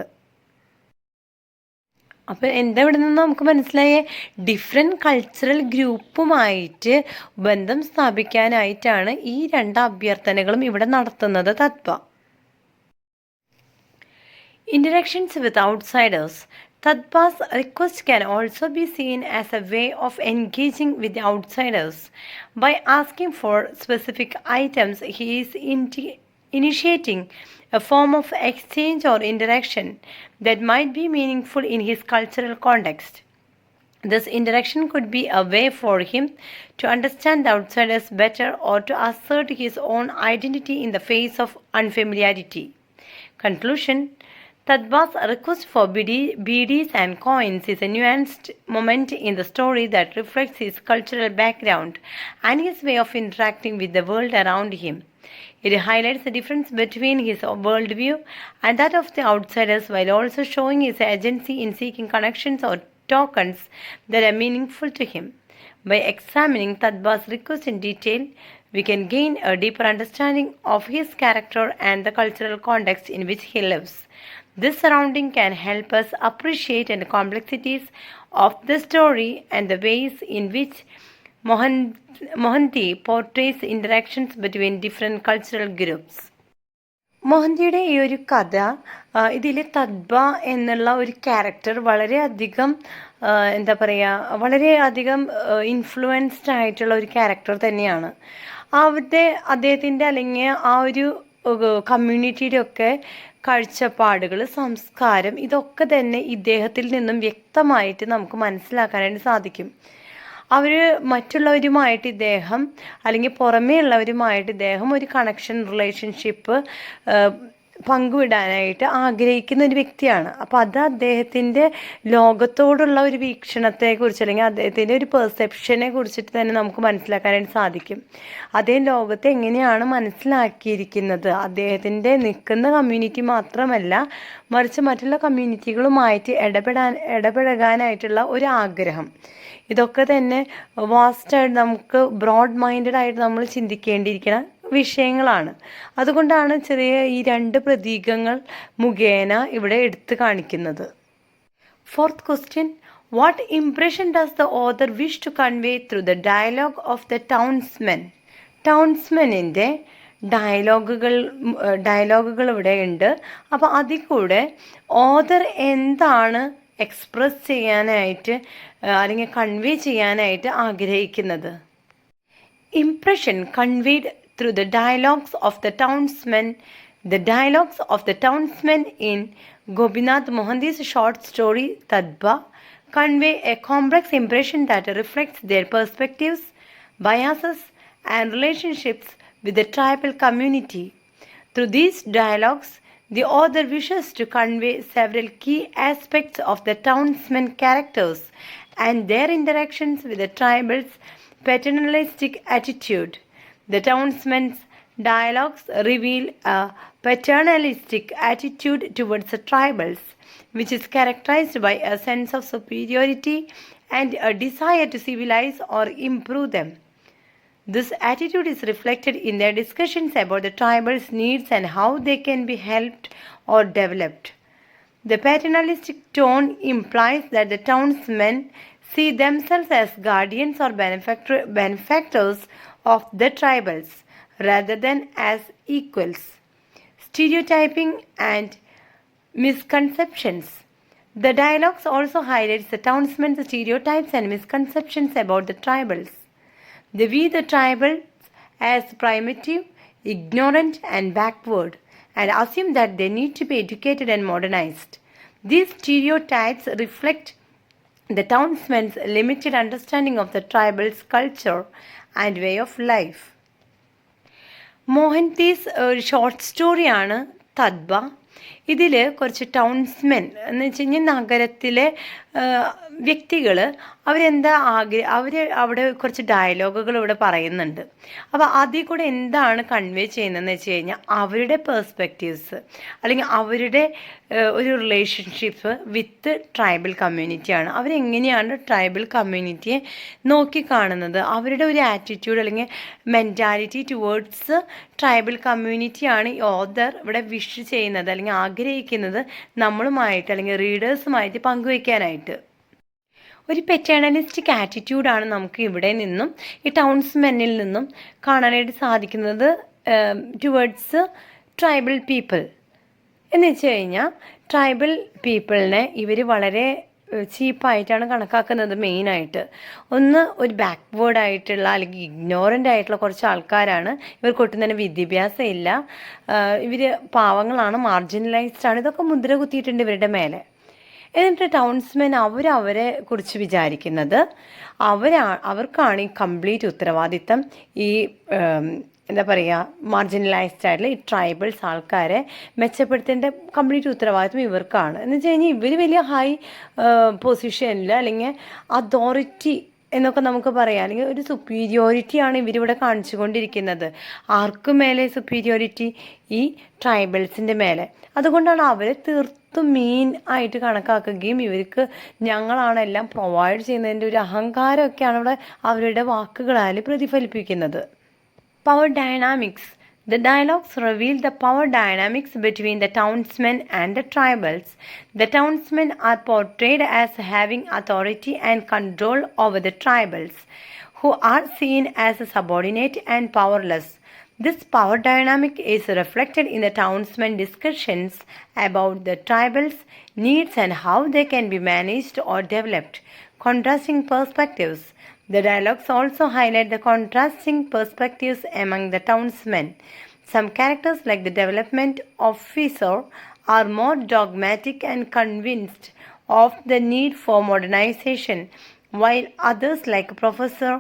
അപ്പോൾ എന്താ ഇവിടെ നിന്ന് നമുക്ക് മനസ്സിലായേ? ഡിഫറെൻറ്റ് കൾച്ചറൽ ഗ്രൂപ്പുമായിട്ട് ബന്ധം സ്ഥാപിക്കാനായിട്ടാണ് ഈ 2 അഭ്യർത്ഥനകളും ഇവിടെ നടത്തുന്നത് തദ്ബ. Interactions with outsiders. Tadpa's request can also be seen as a way of engaging with the outsiders. By asking for specific items, he is initiating a form of exchange or interaction that might be meaningful in his cultural context. This interaction could be a way for him to understand the outsiders better or to assert his own identity in the face of unfamiliarity. Conclusion. Tadba's request for beads and coins is a nuanced moment in the story that reflects his cultural background and his way of interacting with the world around him. It highlights the difference between his worldview and that of the outsiders, while also showing his agency in seeking connections or tokens that are meaningful to him. By examining Tadba's request in detail, we can gain a deeper understanding of his character and the cultural context in which he lives. This surrounding can help us appreciate the complexities of the story and the ways in which Mohanty portrays interactions between different cultural groups. മോഹന്തിയുടെ ഈ ഒരു കഥ, ഇതിൽ തദ്ബ എന്നുള്ള ഒരു character വളരെയധികം എന്താ പറയുക, വളരെയധികം ഇൻഫ്ലുവൻസ്ഡ് ആയിട്ടുള്ള ഒരു ക്യാരക്ടർ തന്നെയാണ്. അദ്ദേഹത്തിൻ്റെ അല്ലെങ്കിൽ ആ ഒരു കമ്മ്യൂണിറ്റിയുടെ ഒക്കെ കാഴ്ചപ്പാടുകൾ, സംസ്കാരം, ഇതൊക്കെ തന്നെ ഇദ്ദേഹത്തിൽ നിന്നും വ്യക്തമായിട്ട് നമുക്ക് മനസ്സിലാക്കാനായിട്ട് സാധിക്കും. അവർ മറ്റുള്ളവരുമായിട്ട് ഇദ്ദേഹം അല്ലെങ്കിൽ പുറമേ ഉള്ളവരുമായിട്ട് ഇദ്ദേഹം ഒരു കണക്ഷൻ, റിലേഷൻഷിപ്പ് പങ്കുവിടാനായിട്ട് ആഗ്രഹിക്കുന്ന ഒരു വ്യക്തിയാണ്. അപ്പോൾ അത് അദ്ദേഹത്തിൻ്റെ ലോകത്തോടുള്ള ഒരു വീക്ഷണത്തെക്കുറിച്ച് അല്ലെങ്കിൽ അദ്ദേഹത്തിൻ്റെ ഒരു പെർസെപ്ഷനെ കുറിച്ചിട്ട് തന്നെ നമുക്ക് മനസ്സിലാക്കാനായിട്ട് സാധിക്കും. അദ്ദേഹം ലോകത്തെ എങ്ങനെയാണ് മനസ്സിലാക്കിയിരിക്കുന്നത്, അദ്ദേഹത്തിൻ്റെ നിൽക്കുന്ന കമ്മ്യൂണിറ്റി മാത്രമല്ല മറിച്ച് മറ്റുള്ള കമ്മ്യൂണിറ്റികളുമായിട്ട് ഇടപഴകാനായിട്ടുള്ള ഒരു ആഗ്രഹം, ഇതൊക്കെ തന്നെ വാസ്റ്റായിട്ട് നമുക്ക് ബ്രോഡ് മൈൻഡഡ് ആയിട്ട് നമ്മൾ ചിന്തിക്കേണ്ടിയിരിക്കുന്ന വിഷയങ്ങളാണ്. അതുകൊണ്ടാണ് ചെറിയ ഈ 2 പ്രതീകങ്ങൾ മുഖേന ഇവിടെ എടുത്തു കാണിക്കുന്നത്. Fourth question, what impression does the author wish to convey through the dialogue of the townsmen? ടൗൺസ്മെനിൻ്റെ ഡയലോഗുകൾ ഇവിടെ ഉണ്ട്. അപ്പോൾ അതിൽ കൂടെ ഓതർ എന്താണ് എക്സ്പ്രസ് ചെയ്യാനായിട്ട് അല്ലെങ്കിൽ കൺവേ ചെയ്യാനായിട്ട് ആഗ്രഹിക്കുന്നത്? Impression conveyed through the dialogues of the townsmen. The dialogues of the townsmen in Gopinath Mohanty's short story Tadba convey a complex impression that reflects their perspectives, biases, and relationships with the tribal community. Through these dialogues, the author wishes to convey several key aspects of the townsmen characters and their interactions with the tribal's paternalistic attitude. The townsmen's dialogues reveal a paternalistic attitude towards the tribals, which is characterized by a sense of superiority and a desire to civilize or improve them. This attitude is reflected in their discussions about the tribals' needs and how they can be helped or developed. The paternalistic tone implies that the townsmen see themselves as guardians or benefactors of the tribals rather than as equals. Stereotyping and misconceptions. The dialogues also highlights the townsmen's stereotypes and misconceptions about the tribals. They view the tribals as primitive, ignorant, and backward, and assume that they need to be educated and modernized. These stereotypes reflect the townsmen's limited understanding of the tribal's culture and way of life. മോഹൻതീസ് ഒരു short സ്റ്റോറിയാണ് തദ്ബ. ഇതിൽ കുറച്ച് ടൗൺസ്മെൻ എന്ന് വെച്ച് കഴിഞ്ഞാൽ നഗരത്തിലെ വ്യക്തികൾ അവരെന്താ അവർ അവിടെ കുറച്ച് ഡയലോഗുകൾ ഇവിടെ പറയുന്നുണ്ട്. അപ്പോൾ അതിൽ കൂടെ എന്താണ് കൺവേ ചെയ്യുന്നതെന്ന് വെച്ച് കഴിഞ്ഞാൽ അവരുടെ പേഴ്സ്പെക്റ്റീവ്സ് അല്ലെങ്കിൽ അവരുടെ ഒരു റിലേഷൻഷിപ്പ് വിത്ത് ട്രൈബൽ കമ്മ്യൂണിറ്റിയാണ്. അവരെങ്ങനെയാണ് ട്രൈബൽ കമ്മ്യൂണിറ്റിയെ നോക്കിക്കാണുന്നത്, അവരുടെ ഒരു ആറ്റിറ്റ്യൂഡ് അല്ലെങ്കിൽ മെൻറ്റാലിറ്റി ടുവേർഡ്സ് ട്രൈബൽ കമ്മ്യൂണിറ്റിയാണ് ഈ ഓതർ ഇവിടെ വിഷ് ചെയ്യുന്നത് അല്ലെങ്കിൽ ആഗ്രഹിക്കുന്നത് നമ്മളുമായിട്ട് അല്ലെങ്കിൽ റീഡേഴ്സുമായിട്ട് പങ്കുവയ്ക്കാനായിട്ട്. ഒരു പെറ്റേണലിസ്റ്റിക് ആറ്റിറ്റ്യൂഡാണ് നമുക്ക് ഇവിടെ നിന്നും ഈ ടൗൺസ്മെന്നിൽ നിന്നും കാണാനായിട്ട് സാധിക്കുന്നത് ടുവേർഡ്സ് ട്രൈബൽ പീപ്പിൾ. എന്ന് വെച്ച് കഴിഞ്ഞാൽ ട്രൈബൽ പീപ്പിളിനെ ഇവർ വളരെ ചീപ്പായിട്ടാണ് കണക്കാക്കുന്നത്. മെയിനായിട്ട് ഒരു ബാക്ക്വേർഡായിട്ടുള്ള അല്ലെങ്കിൽ ഇഗ്നോറൻ്റ് ആയിട്ടുള്ള കുറച്ച് ആൾക്കാരാണ്. ഇവർക്കൊട്ടും തന്നെ വിദ്യാഭ്യാസം ഇല്ല, ഇവർ പാവങ്ങളാണ്, മാർജിനലൈസ്ഡ് ആണ്, ഇതൊക്കെ മുദ്ര കുത്തിയിട്ടുണ്ട് ഇവരുടെ മേലെ. എന്നിട്ട് ടൗൺസ്മെൻ അവരെ കുറിച്ച് വിചാരിക്കുന്നത് അവർക്കാണ് ഈ കംപ്ലീറ്റ് ഉത്തരവാദിത്തം ഈ എന്താ പറയുക മാർജിനലൈസ്ഡ് ആയിട്ടുള്ള ഈ ട്രൈബൽസ് ആൾക്കാരെ മെച്ചപ്പെടുത്തേണ്ട കംപ്ലീറ്റ് ഉത്തരവാദിത്വം ഇവർക്കാണ്. എന്ന് വെച്ച് കഴിഞ്ഞാൽ ഇവർ വലിയ ഹൈ പൊസിഷനിൽ അല്ലെങ്കിൽ അതോറിറ്റി എന്നൊക്കെ നമുക്ക് പറയാം, അല്ലെങ്കിൽ ഒരു സുപ്പീരിയോറിറ്റിയാണ് ഇവരിവിടെ കാണിച്ചുകൊണ്ടിരിക്കുന്നത്. ആർക്കും മേലെ സുപ്പീരിയോറിറ്റി? ഈ ട്രൈബൽസിൻ്റെ മേലെ. അതുകൊണ്ടാണ് അവരെ തീർത്തും മീൻ ആയിട്ട് കണക്കാക്കുകയും ഇവർക്ക് ഞങ്ങളാണ് എല്ലാം പ്രൊവൈഡ് ചെയ്യുന്നതിൻ്റെ ഒരു അഹങ്കാരമൊക്കെയാണ് ഇവിടെ അവരുടെ വാക്കുകളാൽ പ്രതിഫലിപ്പിക്കുന്നത്. Power dynamics. The dialogues reveal the power dynamics between the townsmen and the tribals. The townsmen are portrayed as having authority and control over the tribals, who are seen as subordinate and powerless. This power dynamic is reflected in the townsmen discussions about the tribals' needs and how they can be managed or developed. Contrasting perspectives. The dialogues also highlight the contrasting perspectives among the townsmen. Some characters, like the development officer, are more dogmatic and convinced of the need for modernization, while others like Professor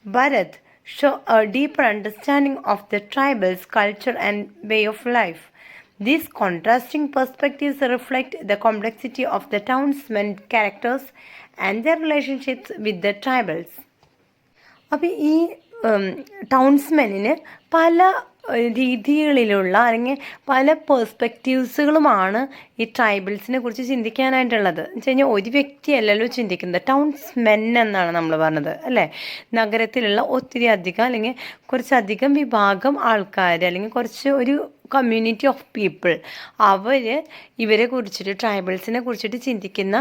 Bharat show a deeper understanding of the tribal's culture and way of life. These contrasting perspectives reflect the complexity of the townsmen characters and their relationships with the tribals. അപ്പോൾ ഈ ടൗൺസ്മെന്നിന് പല രീതികളിലുള്ള അല്ലെങ്കിൽ പല പേഴ്സ്പെക്റ്റീവ്സുകളുമാണ് ഈ ട്രൈബൽസിനെ കുറിച്ച് ചിന്തിക്കാനായിട്ടുള്ളത് എന്ന് വെച്ച് കഴിഞ്ഞാൽ ഒരു വ്യക്തിയല്ലല്ലോ ചിന്തിക്കുന്നത്, ടൗൺസ്മെൻ എന്നാണ് നമ്മൾ പറഞ്ഞത് അല്ലേ. നഗരത്തിലുള്ള ഒത്തിരി അധികം അല്ലെങ്കിൽ കുറച്ചധികം വിഭാഗം ആൾക്കാർ അല്ലെങ്കിൽ കുറച്ച് ഒരു കമ്മ്യൂണിറ്റി ഓഫ് പീപ്പിൾ ഇവരെ കുറിച്ചിട്ട് ട്രൈബൽസിനെ കുറിച്ചിട്ട് ചിന്തിക്കുന്ന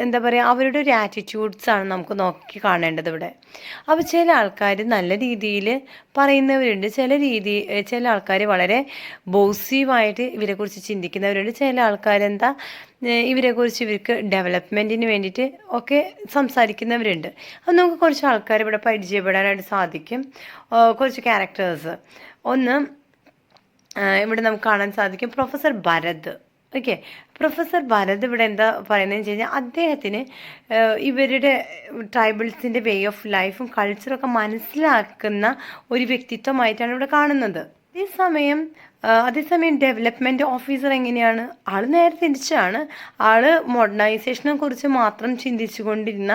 എന്താ പറയുക അവരുടെ ഒരു ആറ്റിറ്റ്യൂഡ്സാണ് നമുക്ക് നോക്കി കാണേണ്ടത് ഇവിടെ. അപ്പോൾ ചില ആൾക്കാർ നല്ല രീതിയിൽ പറയുന്നവരുണ്ട്, ചില ആൾക്കാർ വളരെ ബോസീവായിട്ട് ഇവരെക്കുറിച്ച് ചിന്തിക്കുന്നവരുണ്ട്, ചില ആൾക്കാർ ഇവരെക്കുറിച്ച് ഇവർക്ക് ഡെവലപ്മെൻറ്റിന് വേണ്ടിയിട്ട് ഒക്കെ സംസാരിക്കുന്നവരുണ്ട്. അത് നമുക്ക് കുറച്ച് ആൾക്കാർ ഇവിടെ പരിചയപ്പെടാനായിട്ട് സാധിക്കും. കുറച്ച് ക്യാരക്ടേഴ്സ് ഒന്ന് ഇവിടെ നമുക്ക് കാണാൻ സാധിക്കും. Professor Bharat. Okay, professor Bharat ഇവിടെ എന്താ പറയുന്നതെന്ന് വെച്ച് കഴിഞ്ഞാൽ അദ്ദേഹത്തിന് ഇവരുടെ ട്രൈബൽസിൻ്റെ വേ ഓഫ് ലൈഫും കൾച്ചറൊക്കെ മനസ്സിലാക്കുന്ന ഒരു വ്യക്തിത്വമായിട്ടാണ് ഇവിടെ കാണുന്നത്. അതേസമയം ഡെവലപ്മെൻറ്റ് ഓഫീസർ എങ്ങനെയാണ്? ആൾ നേരെ തിരിച്ചാണ്. ആൾ മോഡേണൈസേഷനെ കുറിച്ച് മാത്രം ചിന്തിച്ചു കൊണ്ടിരുന്ന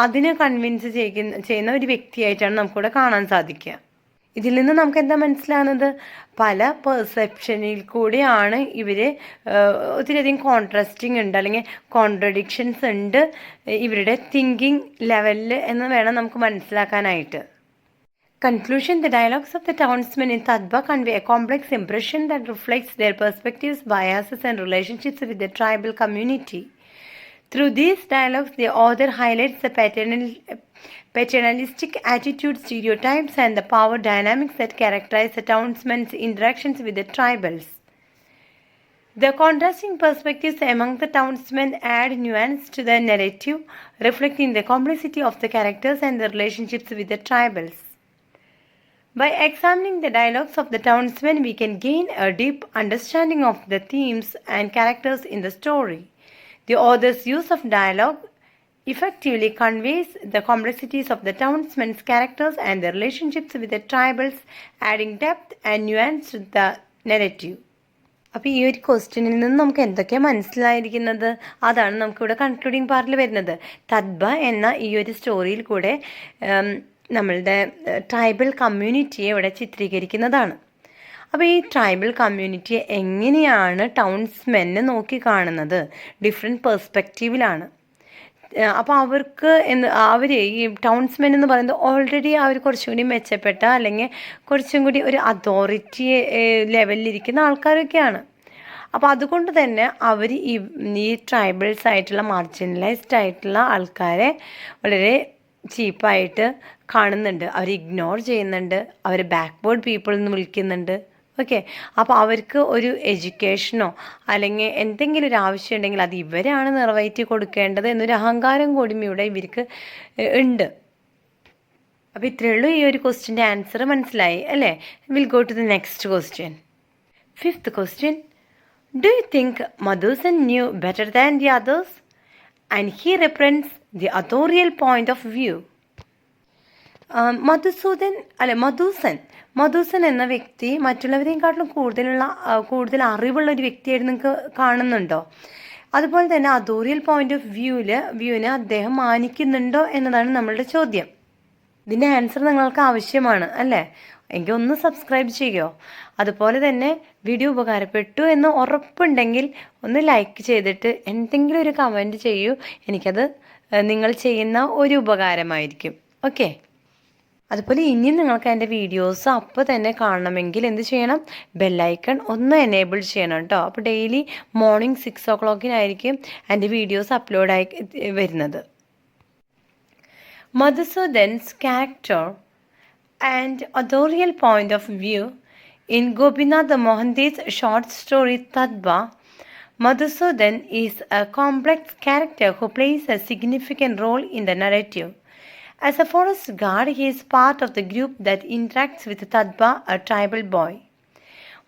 അതിനെ കൺവിൻസ് ചെയ്യുന്ന ഒരു വ്യക്തിയായിട്ടാണ് നമുക്കിവിടെ കാണാൻ സാധിക്കുക. ഇതിൽ നിന്ന് നമുക്ക് എന്താ മനസ്സിലാകുന്നത്? പല പെർസെപ്ഷനിൽ കൂടിയാണ് ഇവർ ഒത്തിരിയധികം കോൺട്രാസ്റ്റിംഗ് ഉണ്ട് അല്ലെങ്കിൽ കോൺട്രഡിക്ഷൻസ് ഉണ്ട് ഇവരുടെ തിങ്കിങ് ലെവലിൽ എന്ന് വേണം നമുക്ക് മനസ്സിലാക്കാനായിട്ട്. Conclusion: the dialogues of the townsmen in Tadbha convey a complex impression that reflects their perspectives, biases, and relationships with the tribal community. Through these dialogues, the author highlights the paternalistic attitude, stereotypes, and the power dynamics that characterize the townsmen's interactions with the tribals. The contrasting perspectives among the townsmen add nuance to the narrative, reflecting the complexity of the characters and the relationships with the tribals. By examining the dialogues of the townsmen, we can gain a deep understanding of the themes and characters in the story. The author's use of dialogue effectively conveys the complexities of the townsmen's characters and their relationships with the tribals, adding depth and nuance to the narrative. അപ്പോൾ ഈ ഒരു ക്വസ്റ്റ്യനിൽ നിന്ന് നമുക്ക് എന്തൊക്കെയാണ് മനസ്സിലായിരിക്കുന്നത് അതാണ് നമുക്കിവിടെ concluding പാർട്ടിൽ വരുന്നത്. തദ്ബ എന്ന ഈ ഒരു സ്റ്റോറിയിൽ കൂടെ നമ്മളുടെ ട്രൈബൽ കമ്മ്യൂണിറ്റിയെ ഇവിടെ ചിത്രീകരിക്കുന്നതാണ്. അപ്പോൾ ഈ ട്രൈബൽ കമ്മ്യൂണിറ്റിയെ എങ്ങനെയാണ് ടൗൺസ്മെന്ന് നോക്കി കാണുന്നത്? ഡിഫറെൻറ്റ് പെർസ്പെക്റ്റീവിലാണ്. അപ്പോൾ അവർ ഈ ടൗൺസ്മെൻ എന്ന് പറയുന്നത് ഓൾറെഡി അവർ കുറച്ചും കൂടി മെച്ചപ്പെട്ട അല്ലെങ്കിൽ കുറച്ചും കൂടി ഒരു അതോറിറ്റി ലെവലിലിരിക്കുന്ന ആൾക്കാരൊക്കെയാണ്. അപ്പോൾ അതുകൊണ്ട് തന്നെ അവർ ഈ ട്രൈബൽസ് ആയിട്ടുള്ള മാർജിനലൈസ്ഡ് ആയിട്ടുള്ള ആൾക്കാരെ വളരെ ചീപ്പായിട്ട് കാണുന്നുണ്ട്, അവർ ഇഗ്നോർ ചെയ്യുന്നുണ്ട്, അവർ ബാക്ക്വേർഡ് പീപ്പിൾ എന്ന് വിളിക്കുന്നുണ്ട്. ഓക്കെ, അപ്പോൾ അവർക്ക് ഒരു എഡ്യൂക്കേഷനോ അല്ലെങ്കിൽ എന്തെങ്കിലും ഒരു ആവശ്യം ഉണ്ടെങ്കിൽ അത് ഇവരാണ് നിറവേറ്റി കൊടുക്കേണ്ടത് എന്നൊരു അഹങ്കാരം കൂടി ഇവിടെ ഇവർക്ക് ഉണ്ട്. അപ്പോൾ ഇത്രയേ ഉള്ളൂ ഈ ഒരു ക്വസ്റ്റ്യൻ്റെ ആൻസർ മനസ്സിലായി അല്ലേ? Will go to the next question. 5th question. Do you think Madhusan knew better than the others? And he represents the authorial point of view. മധുസൻ എന്ന വ്യക്തി മറ്റുള്ളവരെക്കാട്ടിലും കൂടുതൽ അറിവുള്ള ഒരു വ്യക്തിയായിട്ട് നിങ്ങൾക്ക് കാണുന്നുണ്ടോ? അതുപോലെ തന്നെ അതോറിയൽ പോയിന്റ് ഓഫ് വ്യൂവിനെ അദ്ദേഹം മാനിക്കുന്നുണ്ടോ എന്നതാണ് നമ്മളുടെ ചോദ്യം. ഇതിൻ്റെ ആൻസർ നിങ്ങൾക്ക് ആവശ്യമാണ് അല്ലേ? എങ്കിൽ ഒന്ന് സബ്സ്ക്രൈബ് ചെയ്യുമോ? അതുപോലെ തന്നെ വീഡിയോ ഉപകാരപ്പെട്ടു എന്ന് ഉറപ്പുണ്ടെങ്കിൽ ഒന്ന് ലൈക്ക് ചെയ്തിട്ട് എന്തെങ്കിലും ഒരു കമൻറ്റ് ചെയ്യൂ. എനിക്കത് നിങ്ങൾ ചെയ്യുന്ന ഒരു ഉപകാരമായിരിക്കും. ഓക്കെ, അതുപോലെ ഇനിയും നിങ്ങൾക്ക് എൻ്റെ വീഡിയോസ് അപ്പോൾ തന്നെ കാണണമെങ്കിൽ എന്ത് ചെയ്യണം? ബെല്ലൈക്കൺ ഒന്ന് എനേബിൾ ചെയ്യണം കേട്ടോ. അപ്പോൾ ഡെയിലി മോർണിംഗ് 6 o'clock എൻ്റെ വീഡിയോസ് അപ്ലോഡായി വരുന്നത്. Madhusudan's character and authorial point of view in Gopinath Mohanty's short story Tadbha. Madhusudan is a complex character who plays a significant role in the narrative. As a forest guard, he is part of the group that interacts with Tadbha, a tribal boy.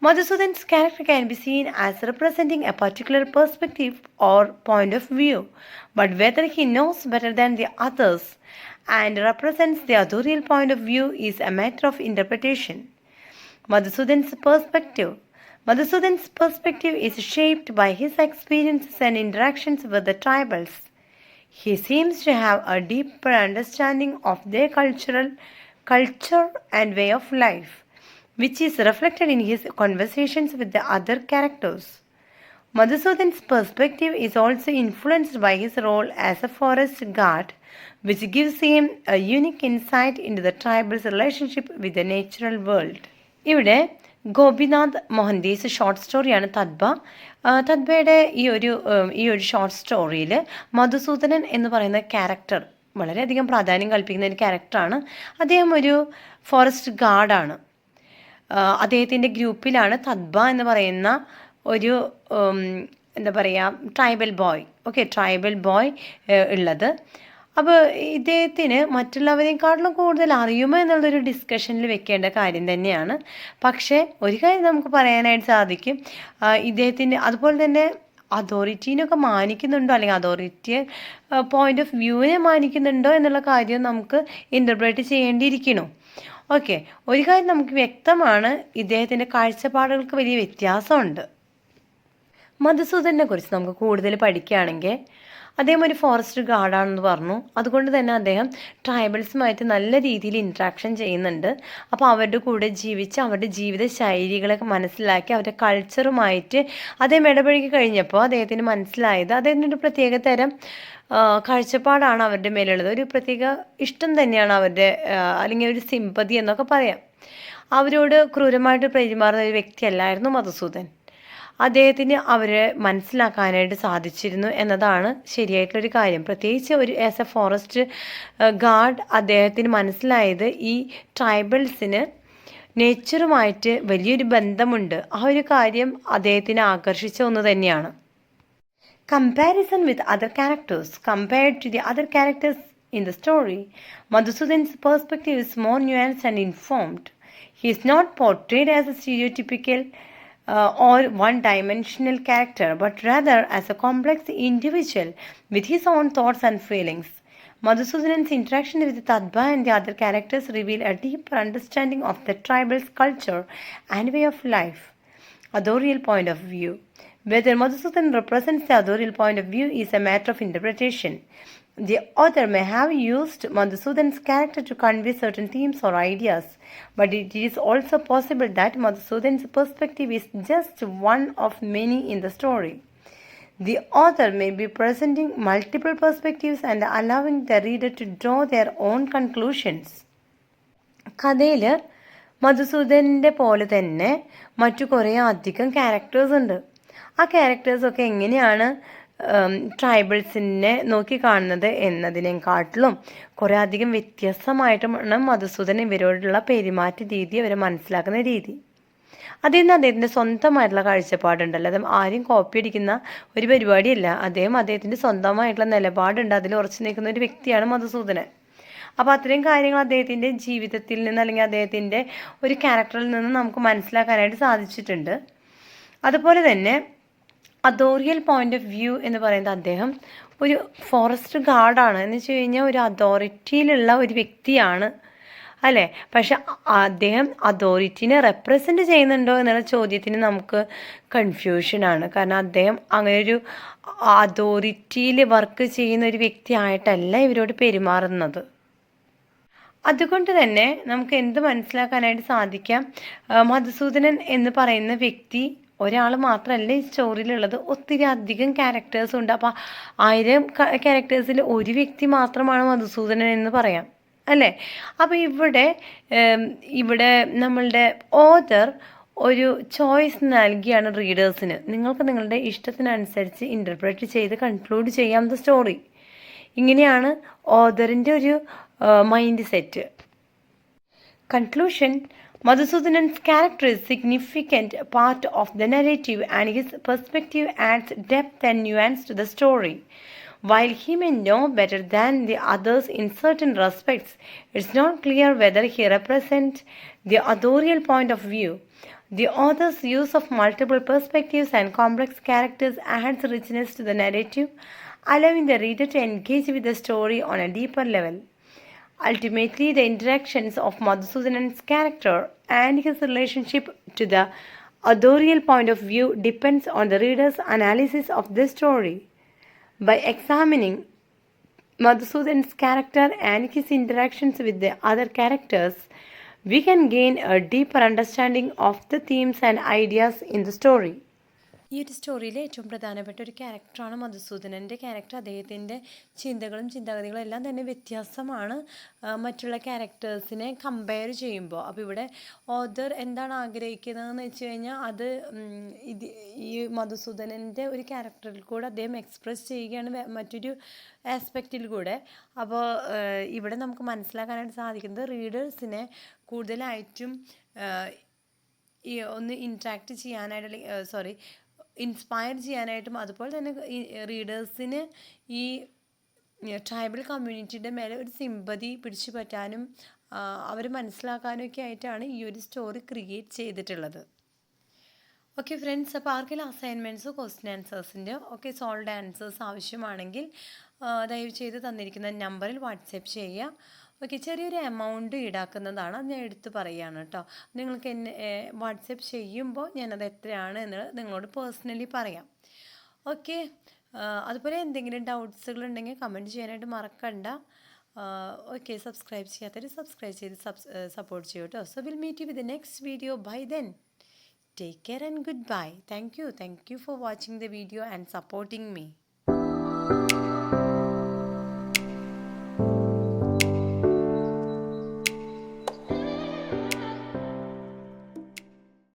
Madhusudan's character can be seen as representing a particular perspective or point of view, but whether he knows better than the others and represents the authorial point of view is a matter of interpretation. Madhusudan's perspective. Madhusudan's perspective is shaped by his experiences and interactions with the tribals. He seems to have a deeper understanding of their culture and way of life, which is reflected in his conversations with the other characters. Madhusudan's perspective is also influenced by his role as a forest guard, which gives him a unique insight into the tribal's relationship with the natural world. ഇവിടെ Gopinath മൊഹന്തീസ് short സ്റ്റോറിയാണ് തദ്ബ. തദ്ബയുടെ ഈ ഒരു short സ്റ്റോറിയിൽ Madhusoodanan എന്ന് പറയുന്ന character വളരെയധികം പ്രാധാന്യം കൽപ്പിക്കുന്ന ഒരു ക്യാരക്ടറാണ്. അദ്ദേഹം ഒരു ഫോറസ്റ്റ് ഗാർഡാണ്. അദ്ദേഹത്തിൻ്റെ ഗ്രൂപ്പിലാണ് തദ്ബ എന്ന് പറയുന്ന ഒരു എന്താ പറയുക ട്രൈബൽ ബോയ് ഉള്ളത്. അപ്പോൾ ഇദ്ദേഹത്തിന് മറ്റുള്ളവരെക്കാട്ടിലും കൂടുതൽ അറിയുമോ എന്നുള്ളൊരു ഡിസ്കഷനിൽ വെക്കേണ്ട കാര്യം തന്നെയാണ്. പക്ഷേ ഒരു കാര്യം നമുക്ക് പറയാനായിട്ട് സാധിക്കും, ഇദ്ദേഹത്തിൻ്റെ അതുപോലെ തന്നെ അതോറിറ്റീനൊക്കെ മാനിക്കുന്നുണ്ടോ അല്ലെങ്കിൽ അതോറിറ്റിയെ പോയിന്റ് ഓഫ് വ്യൂവിനെ മാനിക്കുന്നുണ്ടോ എന്നുള്ള കാര്യം നമുക്ക് ഇൻ്റർപ്രറ്റ് ചെയ്യേണ്ടിയിരിക്കണോ. ഓക്കെ, ഒരു കാര്യം നമുക്ക് വ്യക്തമാണ്, ഇദ്ദേഹത്തിൻ്റെ കാഴ്ചപ്പാടുകൾക്ക് വലിയ വ്യത്യാസമുണ്ട്. മധുസൂദനെ കുറിച്ച് നമുക്ക് കൂടുതൽ പഠിക്കുകയാണെങ്കിൽ അദ്ദേഹം ഒരു ഫോറസ്റ്റ് ഗാർഡാണെന്ന് പറഞ്ഞു. അതുകൊണ്ട് തന്നെ അദ്ദേഹം ട്രൈബൽസുമായിട്ട് നല്ല രീതിയിൽ ഇൻട്രാക്ഷൻ ചെയ്യുന്നുണ്ട്. അപ്പോൾ അവരുടെ കൂടെ ജീവിച്ച് അവരുടെ ജീവിത ശൈലികളൊക്കെ മനസ്സിലാക്കി അവരുടെ കൾച്ചറുമായിട്ട് അദ്ദേഹം ഇടപഴകി കഴിഞ്ഞപ്പോൾ അദ്ദേഹത്തിന് മനസ്സിലായത് അദ്ദേഹത്തിൻ്റെ ഒരു പ്രത്യേക തരം കാഴ്ചപ്പാടാണ് അവരുടെ മേലുള്ളത്. ഒരു പ്രത്യേക ഇഷ്ടം തന്നെയാണ് അവരുടെ, അല്ലെങ്കിൽ ഒരു സിമ്പതി എന്നൊക്കെ പറയാം. അവരോട് ക്രൂരമായിട്ട് പെരുമാറുന്ന ഒരു വ്യക്തിയല്ലായിരുന്നു മധുസൂദൻ. അദ്ദേഹത്തിന് അവരെ മനസ്സിലാക്കാനായിട്ട് സാധിച്ചിരുന്നു എന്നതാണ് ശരിയായിട്ടുള്ളൊരു കാര്യം. പ്രത്യേകിച്ച് ഒരു ആസ് എ ഫോറസ്റ്റ് ഗാർഡ് അദ്ദേഹത്തിന് മനസ്സിലായത് ഈ ട്രൈബൽസിന് നേച്ചറുമായിട്ട് വലിയൊരു ബന്ധമുണ്ട്. ആ ഒരു കാര്യം അദ്ദേഹത്തിനെ ആകർഷിച്ച ഒന്ന് തന്നെയാണ്. Comparison with other characters. Compared to the other characters in the story, Madhusudan's perspective is more nuanced and informed. He is not portrayed as a stereotypical or one-dimensional character, but rather as a complex individual with his own thoughts and feelings. Madhusudan's interaction with Tadba and the other characters reveal a deeper understanding of the tribal's culture and way of life. Authorial point of view. Whether Madhusudan represents the authorial point of view is a matter of interpretation. The author may have used Madhusudan's character to convey certain themes or ideas, but it is also possible that Madhusudan's perspective is just one of many in the story. The author may be presenting multiple perspectives and allowing the reader to draw their own conclusions. കഥയിൽ മധുസൂദൻ്റെ പോലെ തന്നെ മറ്റു കുറേ അധികം characters ഉണ്ട്. ആ ക്യാരക്ടേഴ്സൊക്കെ എങ്ങനെയാണ് ട്രൈബൽസിനെ നോക്കിക്കാണുന്നത് എന്നതിനെക്കാട്ടിലും കുറേ അധികം വ്യത്യസ്തമായിട്ടാണ് മധുസൂദൻ ഇവരോടുള്ള പെരുമാറ്റ രീതി, അവരെ മനസ്സിലാക്കുന്ന രീതി. അതിൽ നിന്ന് അദ്ദേഹത്തിൻ്റെ സ്വന്തമായിട്ടുള്ള കാഴ്ചപ്പാടുണ്ടല്ലോ, അത് ആരും കോപ്പി അടിക്കുന്ന ഒരു പരിപാടിയല്ല. അദ്ദേഹത്തിൻ്റെ സ്വന്തമായിട്ടുള്ള നിലപാടുണ്ട്, അതിൽ ഉറച്ചു നിൽക്കുന്ന ഒരു വ്യക്തിയാണ് മധുസൂദനൻ. അപ്പോൾ അത്രയും കാര്യങ്ങൾ അദ്ദേഹത്തിൻ്റെ ജീവിതത്തിൽ നിന്ന് അല്ലെങ്കിൽ അദ്ദേഹത്തിൻ്റെ ഒരു ക്യാരക്ടറിൽ നിന്ന് നമുക്ക് മനസ്സിലാക്കാനായിട്ട് സാധിച്ചിട്ടുണ്ട്. അതുപോലെ തന്നെ അതോറിയൽ പോയിന്റ് ഓഫ് വ്യൂ എന്ന് പറയുന്നത് അദ്ദേഹം ഒരു ഫോറസ്റ്റ് ഗാർഡാണ് എന്ന് വെച്ച് കഴിഞ്ഞാൽ ഒരു അതോറിറ്റിയിലുള്ള ഒരു വ്യക്തിയാണ് അല്ലേ. പക്ഷെ അദ്ദേഹം അതോറിറ്റിനെ റെപ്രസെൻ്റ് ചെയ്യുന്നുണ്ടോ എന്നുള്ള ചോദ്യത്തിന് നമുക്ക് കൺഫ്യൂഷനാണ്. കാരണം അദ്ദേഹം അങ്ങനെ ഒരു അതോറിറ്റിയിൽ വർക്ക് ചെയ്യുന്ന ഒരു വ്യക്തിയായിട്ടല്ല ഇവരോട് പെരുമാറുന്നത്. അതുകൊണ്ട് തന്നെ നമുക്ക് എന്ത് മനസ്സിലാക്കാനായിട്ട് സാധിക്കാം, മധുസൂദനൻ എന്ന് പറയുന്ന വ്യക്തി ഒരാൾ മാത്രമല്ല ഈ സ്റ്റോറിയിലുള്ളത്, ഒത്തിരി അധികം ക്യാരക്ടേഴ്സ് ഉണ്ട്. അപ്പോൾ 1000 ക്യാരക്ടേഴ്സിൽ ഒരു വ്യക്തി മാത്രമാണ് മധുസൂദനൻ എന്ന് പറയാം അല്ലേ. അപ്പോൾ ഇവിടെ നമ്മളുടെ ഓഥർ ഒരു ചോയ്സ് നൽകിയാണ് റീഡേഴ്സിന്. നിങ്ങൾക്ക് നിങ്ങളുടെ ഇഷ്ടത്തിനനുസരിച്ച് ഇൻ്റർപ്രറ്റ് ചെയ്ത് കൺക്ലൂഡ് ചെയ്യാം ദ സ്റ്റോറി. ഇങ്ങനെയാണ് ഓഥറിൻ്റെ ഒരു mind set. Conclusion. Madhusudan's character is a significant part of the narrative and his perspective adds depth and nuance to the story. While he may know better than the others in certain respects, it's not clear whether he represents the authorial point of view. The author's use of multiple perspectives and complex characters adds richness to the narrative, allowing the reader to engage with the story on a deeper level. Ultimately, the interactions of Madhusudanan's character and his relationship to the authorial point of view depends on the reader's analysis of the story. By examining Madhusudan's character and his interactions with the other characters, we can gain a deeper understanding of the themes and ideas in the story. ഈ ഒരു സ്റ്റോറിയിലെ ഏറ്റവും പ്രധാനപ്പെട്ട ഒരു ക്യാരക്ടറാണ് മധുസൂദനൻ്റെ character. അദ്ദേഹത്തിൻ്റെ ചിന്തകളും ചിന്താഗതികളും എല്ലാം തന്നെ വ്യത്യാസമാണ് മറ്റുള്ള ക്യാരക്ടേഴ്സിനെ കമ്പയർ ചെയ്യുമ്പോൾ. അപ്പോൾ ഇവിടെ ഓഥർ എന്താണ് ആഗ്രഹിക്കുന്നതെന്ന് വെച്ച് കഴിഞ്ഞാൽ അത് ഈ മധുസൂദനൻ്റെ ഒരു ക്യാരക്ടറിൽ കൂടെ അദ്ദേഹം എക്സ്പ്രസ് ചെയ്യുകയാണ് മറ്റൊരു ആസ്പെക്റ്റിൽ കൂടെ. അപ്പോൾ ഇവിടെ നമുക്ക് മനസ്സിലാക്കാനായിട്ട് സാധിക്കുന്നത് റീഡേഴ്സിനെ കൂടുതലായിട്ടും ഈ ഒന്ന് ഇൻട്രാക്ട് ചെയ്യാനായിട്ട് ഇൻസ്പയർ ചെയ്യാനായിട്ടും അതുപോലെ തന്നെ റീഡേഴ്സിന് ഈ ട്രൈബൽ കമ്മ്യൂണിറ്റിയുടെ മേലെ ഒരു സിമ്പതി പിടിച്ചു പറ്റാനും അവർ മനസ്സിലാക്കാനും ഒക്കെ ആയിട്ടാണ് ഈ ഒരു സ്റ്റോറി ക്രിയേറ്റ് ചെയ്തിട്ടുള്ളത്. ഓക്കെ ഫ്രണ്ട്സ്, അപ്പോൾ ആർക്കെങ്കിലും അസൈൻമെൻറ്റ്സോ ക്വസ്റ്റ്യൻ ആൻസേഴ്സിൻ്റെ ഒക്കെ സോൾവ്ഡ് ആൻസേഴ്സ് ആവശ്യമാണെങ്കിൽ ദയവ് ചെയ്ത് തന്നിരിക്കുന്ന നമ്പറിൽ വാട്സാപ്പ് ചെയ്യുക. ഓക്കെ, ചെറിയൊരു എമൗണ്ട് ഈടാക്കുന്നതാണ്, അത് ഞാൻ എടുത്ത് പറയുകയാണ് കേട്ടോ. നിങ്ങൾക്ക് എന്നെ വാട്സപ്പ് ചെയ്യുമ്പോൾ ഞാനത് എത്രയാണ് എന്ന് നിങ്ങളോട് പേഴ്സണലി പറയാം. ഓക്കെ, അതുപോലെ എന്തെങ്കിലും ഡൗട്ട്സുകൾ ഉണ്ടെങ്കിൽ കമൻറ്റ് ചെയ്യാനായിട്ട് മറക്കണ്ട. ഓക്കെ, സബ്സ്ക്രൈബ് ചെയ്യാത്തവർ സബ്സ്ക്രൈബ് ചെയ്ത് സപ്പോർട്ട് ചെയ്യൂ കേട്ടോ. So will meet you with the next video. Bye then, take care and goodbye. Thank you for watching the video and supporting me.